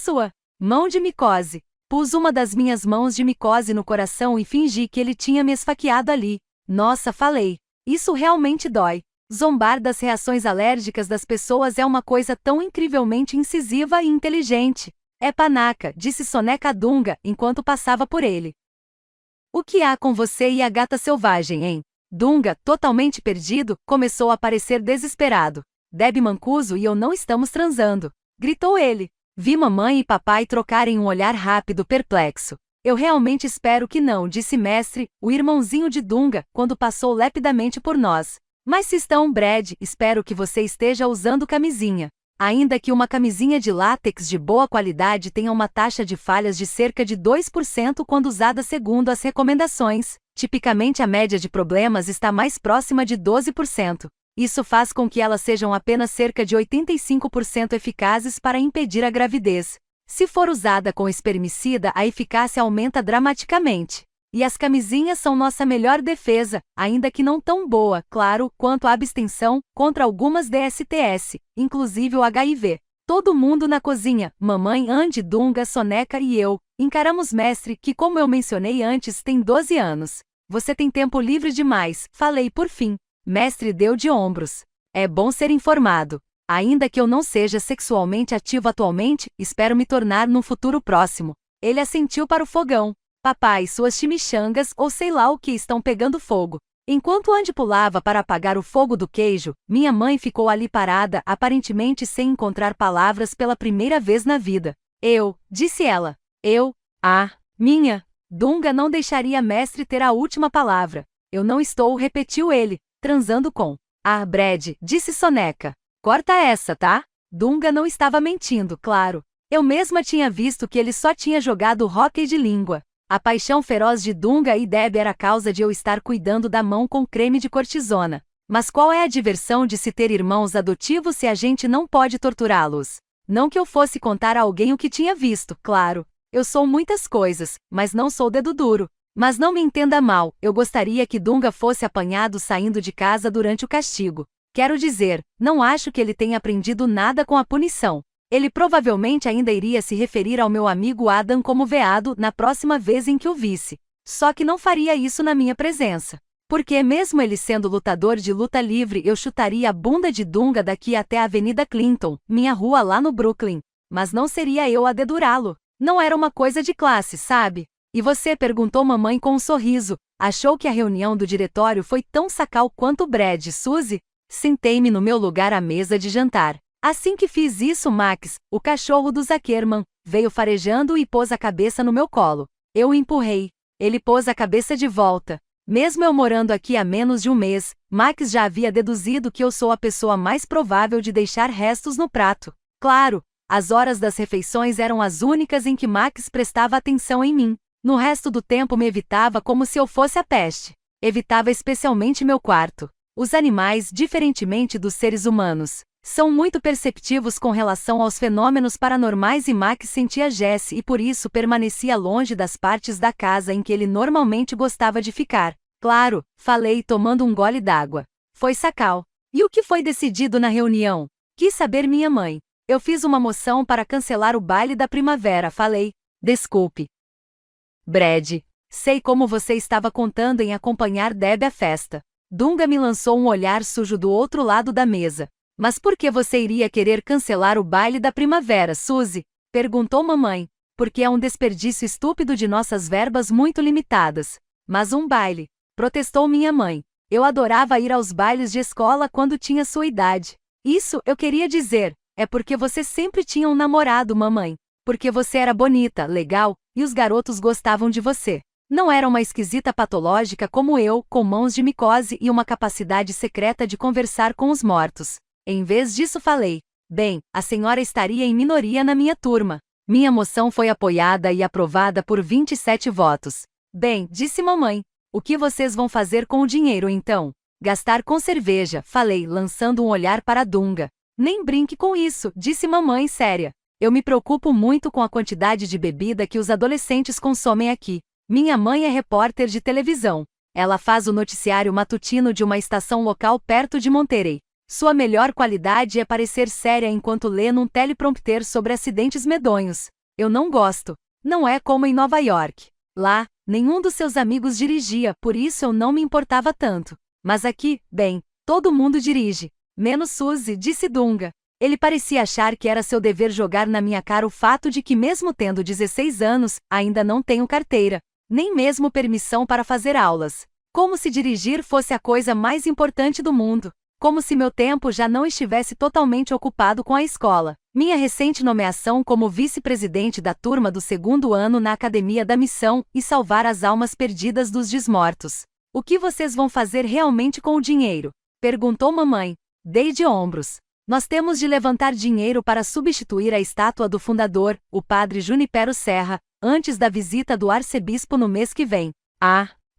S1: mão de micose. Pus uma das minhas mãos de micose no coração e fingi que ele tinha me esfaqueado ali. Nossa, falei. Isso realmente dói. Zombar das reações alérgicas das pessoas é uma coisa tão incrivelmente incisiva e inteligente. É panaca, disse Soneca a Dunga, enquanto passava por ele. O que há com você e a gata selvagem, hein? Dunga, totalmente perdido, começou a parecer desesperado. Debbie Mancuso e eu não estamos transando. Gritou ele. Vi mamãe e papai trocarem um olhar rápido perplexo. Eu realmente espero que não, disse Mestre, o irmãozinho de Dunga, quando passou lepidamente por nós. Mas se estão, Brad, espero que você esteja usando camisinha. Ainda que uma camisinha de látex de boa qualidade tenha uma taxa de falhas de cerca de 2% quando usada segundo as recomendações, tipicamente a média de problemas está mais próxima de 12%. Isso faz com que elas sejam apenas cerca de 85% eficazes para impedir a gravidez. Se for usada com espermicida, a eficácia aumenta dramaticamente. E as camisinhas são nossa melhor defesa, ainda que não tão boa, claro, quanto a abstenção contra algumas DSTs, inclusive o HIV. Todo mundo na cozinha, mamãe, Andy, Dunga, Soneca e eu, encaramos Mestre, que como eu mencionei antes tem 12 anos. Você tem tempo livre demais, falei por fim. Mestre deu de ombros. É bom ser informado. Ainda que eu não seja sexualmente ativo atualmente, espero me tornar num futuro próximo. Ele assentiu para o fogão. Papai, suas chimichangas ou sei lá o que estão pegando fogo. Enquanto Andy pulava para apagar o fogo do queijo, minha mãe ficou ali parada, aparentemente sem encontrar palavras pela primeira vez na vida. Disse ela. Minha. Dunga não deixaria mestre ter a última palavra. Eu não estou, repetiu ele, transando com. Brad, disse Soneca. Corta essa, tá? Dunga não estava mentindo, claro. Eu mesma tinha visto que ele só tinha jogado hóquei de língua. A paixão feroz de Dunga e Deb era a causa de eu estar cuidando da mão com creme de cortisona. Mas qual é a diversão de se ter irmãos adotivos se a gente não pode torturá-los? Não que eu fosse contar a alguém o que tinha visto, claro. Eu sou muitas coisas, mas não sou dedo duro. Mas não me entenda mal, eu gostaria que Dunga fosse apanhado saindo de casa durante o castigo. Quero dizer, não acho que ele tenha aprendido nada com a punição. Ele provavelmente ainda iria se referir ao meu amigo Adam como veado na próxima vez em que o visse. Só que não faria isso na minha presença. Porque mesmo ele sendo lutador de luta livre, eu chutaria a bunda de Dunga daqui até a Avenida Clinton, minha rua lá no Brooklyn. Mas não seria eu a dedurá-lo. Não era uma coisa de classe, sabe? E você, perguntou mamãe com um sorriso, achou que a reunião do diretório foi tão sacal quanto Brad, Suzy? Sentei-me no meu lugar à mesa de jantar. Assim que fiz isso, Max, o cachorro do Zuckerman, veio farejando e pôs a cabeça no meu colo. Eu o empurrei. Ele pôs a cabeça de volta. Mesmo eu morando aqui há menos de um mês, Max já havia deduzido que eu sou a pessoa mais provável de deixar restos no prato. Claro, as horas das refeições eram as únicas em que Max prestava atenção em mim. No resto do tempo me evitava como se eu fosse a peste. Evitava especialmente meu quarto. Os animais, diferentemente dos seres humanos, são muito perceptivos com relação aos fenômenos paranormais e Max sentia Jesse e por isso permanecia longe das partes da casa em que ele normalmente gostava de ficar. Claro, falei tomando um gole d'água. Foi sacal. E o que foi decidido na reunião? Quis saber minha mãe. Eu fiz uma moção para cancelar o baile da primavera, falei. Desculpe. Brad, sei como você estava contando em acompanhar Deb à festa. Dunga me lançou um olhar sujo do outro lado da mesa. Mas por que você iria querer cancelar o baile da primavera, Suzy? Perguntou mamãe. Porque é um desperdício estúpido de nossas verbas muito limitadas. Mas um baile, protestou minha mãe. Eu adorava ir aos bailes de escola quando tinha sua idade. Isso, eu queria dizer, é porque você sempre tinha um namorado, mamãe. Porque você era bonita, legal, e os garotos gostavam de você. Não era uma esquisita patológica como eu, com mãos de micose e uma capacidade secreta de conversar com os mortos. Em vez disso falei, bem, a senhora estaria em minoria na minha turma. Minha moção foi apoiada e aprovada por 27 votos. Bem, disse mamãe, o que vocês vão fazer com o dinheiro então? Gastar com cerveja, falei, lançando um olhar para Dunga. Nem brinque com isso, disse mamãe séria. Eu me preocupo muito com a quantidade de bebida que os adolescentes consomem aqui. Minha mãe é repórter de televisão. Ela faz o noticiário matutino de uma estação local perto de Monterey. Sua melhor qualidade é parecer séria enquanto lê num teleprompter sobre acidentes medonhos. Eu não gosto. Não é como em Nova York. Lá, nenhum dos seus amigos dirigia, por isso eu não me importava tanto. Mas aqui, bem, todo mundo dirige. Menos Suzy, disse Dunga. Ele parecia achar que era seu dever jogar na minha cara o fato de que mesmo tendo 16 anos, ainda não tenho carteira. Nem mesmo permissão para fazer aulas. Como se dirigir fosse a coisa mais importante do mundo. Como se meu tempo já não estivesse totalmente ocupado com a escola. Minha recente nomeação como vice-presidente da turma do segundo ano na Academia da Missão e salvar as almas perdidas dos desmortos. O que vocês vão fazer realmente com o dinheiro? Perguntou mamãe. Dei de ombros. Nós temos de levantar dinheiro para substituir a estátua do fundador, o padre Junipero Serra, antes da visita do arcebispo no mês que vem.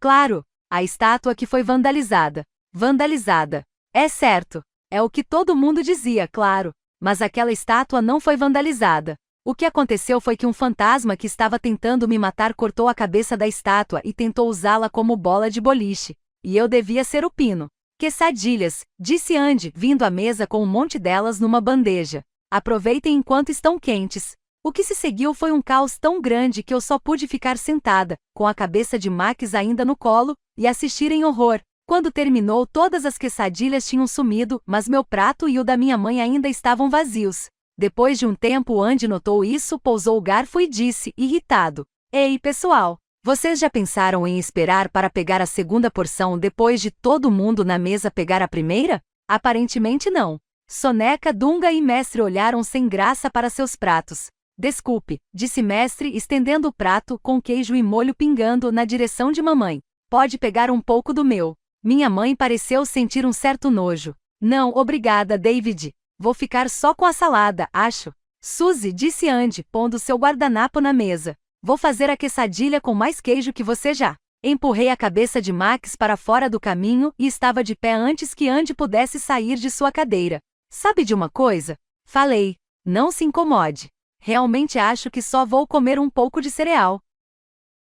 S1: Claro, a estátua que foi vandalizada. Vandalizada. É certo. É o que todo mundo dizia, claro. Mas aquela estátua não foi vandalizada. O que aconteceu foi que um fantasma que estava tentando me matar cortou a cabeça da estátua e tentou usá-la como bola de boliche. E eu devia ser o pino. Quesadilhas, disse Andy, vindo à mesa com um monte delas numa bandeja. Aproveitem enquanto estão quentes. O que se seguiu foi um caos tão grande que eu só pude ficar sentada, com a cabeça de Max ainda no colo, e assistir em horror. Quando terminou, todas as quesadilhas tinham sumido, mas meu prato e o da minha mãe ainda estavam vazios. Depois de um tempo, Andy notou isso, pousou o garfo e disse, irritado: Ei, pessoal, Vocês já pensaram em esperar para pegar a segunda porção depois de todo mundo na mesa pegar a primeira? Aparentemente não. Soneca, Dunga e Mestre olharam sem graça para seus pratos. Desculpe, disse Mestre estendendo o prato com queijo e molho pingando na direção de mamãe. Pode pegar um pouco do meu. Minha mãe pareceu sentir um certo nojo. Não, obrigada, David. Vou ficar só com a salada, acho. Suzy, disse Andy, pondo seu guardanapo na mesa. Vou fazer a quesadilha com mais queijo que você já. Empurrei a cabeça de Max para fora do caminho e estava de pé antes que Andy pudesse sair de sua cadeira. Sabe de uma coisa? Falei. Não se incomode. Realmente acho que só vou comer um pouco de cereal.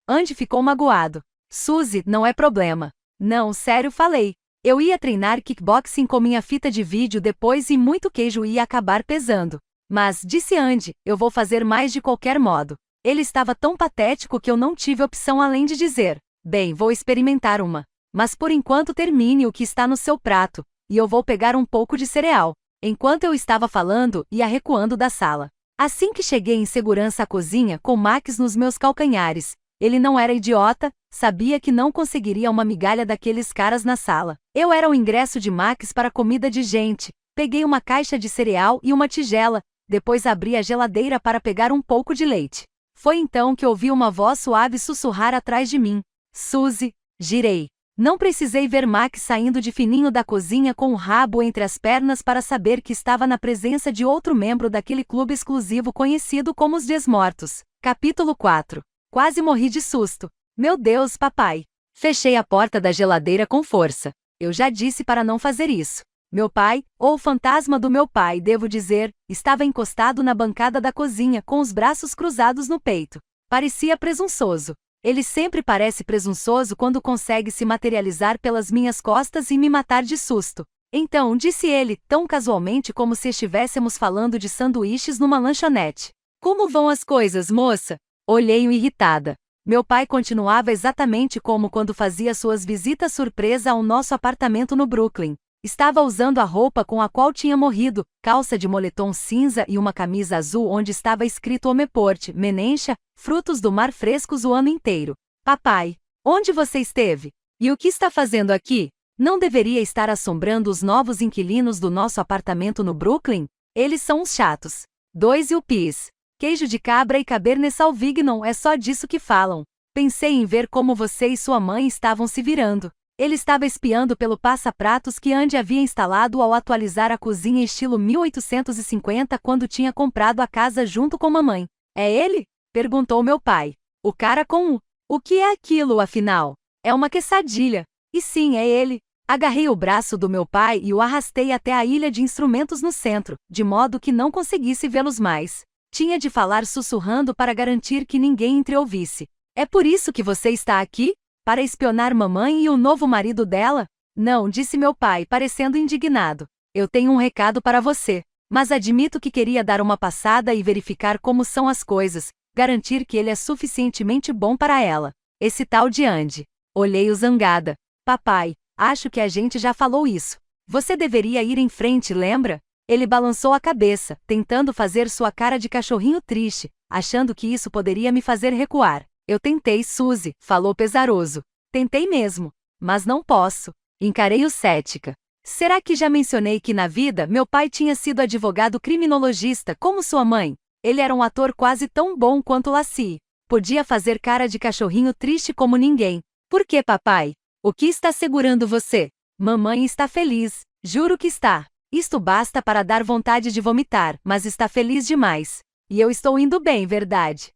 S1: Andy ficou magoado. Suzy, não é problema. Não, sério, falei. Eu ia treinar kickboxing com minha fita de vídeo depois e muito queijo ia acabar pesando. Mas, disse Andy, eu vou fazer mais de qualquer modo. Ele estava tão patético que eu não tive opção além de dizer, bem, vou experimentar uma. Mas por enquanto termine o que está no seu prato, e eu vou pegar um pouco de cereal. Enquanto eu estava falando, ia recuando da sala. Assim que cheguei em segurança à cozinha com Max nos meus calcanhares, ele não era idiota, sabia que não conseguiria uma migalha daqueles caras na sala. Eu era o ingresso de Max para comida de gente. Peguei uma caixa de cereal e uma tigela, depois abri a geladeira para pegar um pouco de leite. Foi então que ouvi uma voz suave sussurrar atrás de mim. Suzy, girei. Não precisei ver Max saindo de fininho da cozinha com o rabo entre as pernas para saber que estava na presença de outro membro daquele clube exclusivo conhecido como os Desmortos. Capítulo 4. Quase morri de susto. Meu Deus, papai. Fechei a porta da geladeira com força. Eu já disse para não fazer isso. Meu pai, ou o fantasma do meu pai, devo dizer, estava encostado na bancada da cozinha com os braços cruzados no peito. Parecia presunçoso. Ele sempre parece presunçoso quando consegue se materializar pelas minhas costas e me matar de susto. Então, disse ele, tão casualmente como se estivéssemos falando de sanduíches numa lanchonete. Como vão as coisas, moça? Olhei-o irritada. Meu pai continuava exatamente como quando fazia suas visitas surpresa ao nosso apartamento no Brooklyn. Estava usando a roupa com a qual tinha morrido, calça de moletom cinza e uma camisa azul onde estava escrito Omeport, Menencha, frutos do mar frescos o ano inteiro. Papai, onde você esteve? E o que está fazendo aqui? Não deveria estar assombrando os novos inquilinos do nosso apartamento no Brooklyn? Eles são uns chatos. 2 e o pis. Queijo de cabra e Cabernet Sauvignon, é só disso que falam. Pensei em ver como você e sua mãe estavam se virando. Ele estava espiando pelo passa-pratos que Andy havia instalado ao atualizar a cozinha estilo 1850 quando tinha comprado a casa junto com mamãe. É ele? Perguntou meu pai. O cara com o... O que é aquilo, afinal? É uma quesadilha. E sim, é ele. Agarrei o braço do meu pai e o arrastei até a ilha de instrumentos no centro, de modo que não conseguisse vê-los mais. Tinha de falar sussurrando para garantir que ninguém entreouvisse. É por isso que você está aqui? Para espionar mamãe e o novo marido dela? Não, disse meu pai, parecendo indignado. Eu tenho um recado para você. Mas admito que queria dar uma passada e verificar como são as coisas, garantir que ele é suficientemente bom para ela. Esse tal de Andy. Olhei-o zangada. Papai, acho que a gente já falou isso. Você deveria ir em frente, lembra? Ele balançou a cabeça, tentando fazer sua cara de cachorrinho triste, achando que isso poderia me fazer recuar. Eu tentei, Suzy, falou pesaroso. Tentei mesmo. Mas não posso. Encarei-o cética. Será que já mencionei que na vida meu pai tinha sido advogado criminologista como sua mãe? Ele era um ator quase tão bom quanto Lassie. Podia fazer cara de cachorrinho triste como ninguém. Por que, papai? O que está segurando você? Mamãe está feliz. Juro que está. Isto basta para dar vontade de vomitar, mas está feliz demais. E eu estou indo bem, verdade?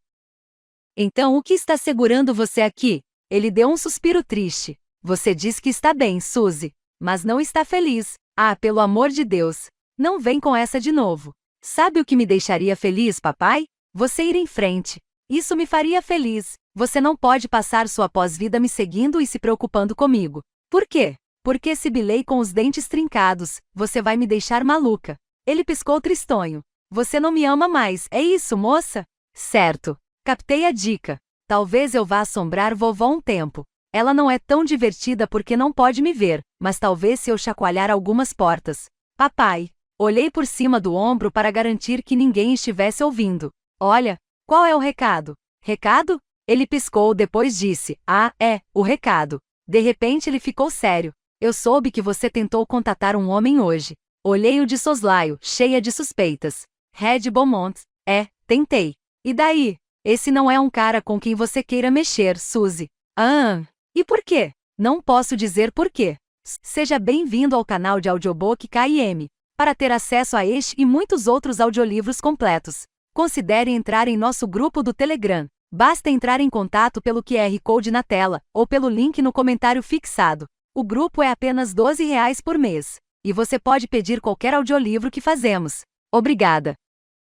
S1: Então o que está segurando você aqui? Ele deu um suspiro triste. Você diz que está bem, Suzy, mas não está feliz. Ah, pelo amor de Deus. Não vem com essa de novo. Sabe o que me deixaria feliz, papai? Você ir em frente. Isso me faria feliz. Você não pode passar sua pós-vida me seguindo e se preocupando comigo. Por quê? Porque sibilei com os dentes trincados. Você vai me deixar maluca. Ele piscou tristonho. Você não me ama mais, é isso, moça? Certo. Captei a dica. Talvez eu vá assombrar vovó um tempo. Ela não é tão divertida porque não pode me ver, mas talvez se eu chacoalhar algumas portas. Papai. Olhei por cima do ombro para garantir que ninguém estivesse ouvindo. Olha, qual é o recado? Recado? Ele piscou, depois disse: "Ah, é, o recado." De repente ele ficou sério. "Eu soube que você tentou contatar um homem hoje." Olhei-o de soslaio, cheia de suspeitas. Red Beaumont. "É, tentei." "E daí? Esse não é um cara com quem você queira mexer, Suzy." "Ah, e por quê?" "Não posso dizer por quê." Seja bem-vindo ao canal de audiobook KM. Para ter acesso a este e muitos outros audiolivros completos, considere entrar em nosso grupo do Telegram. Basta entrar em contato pelo QR Code na tela, ou pelo link no comentário fixado. O grupo é apenas R$ 12 por mês. E você pode pedir qualquer audiolivro que fazemos. Obrigada!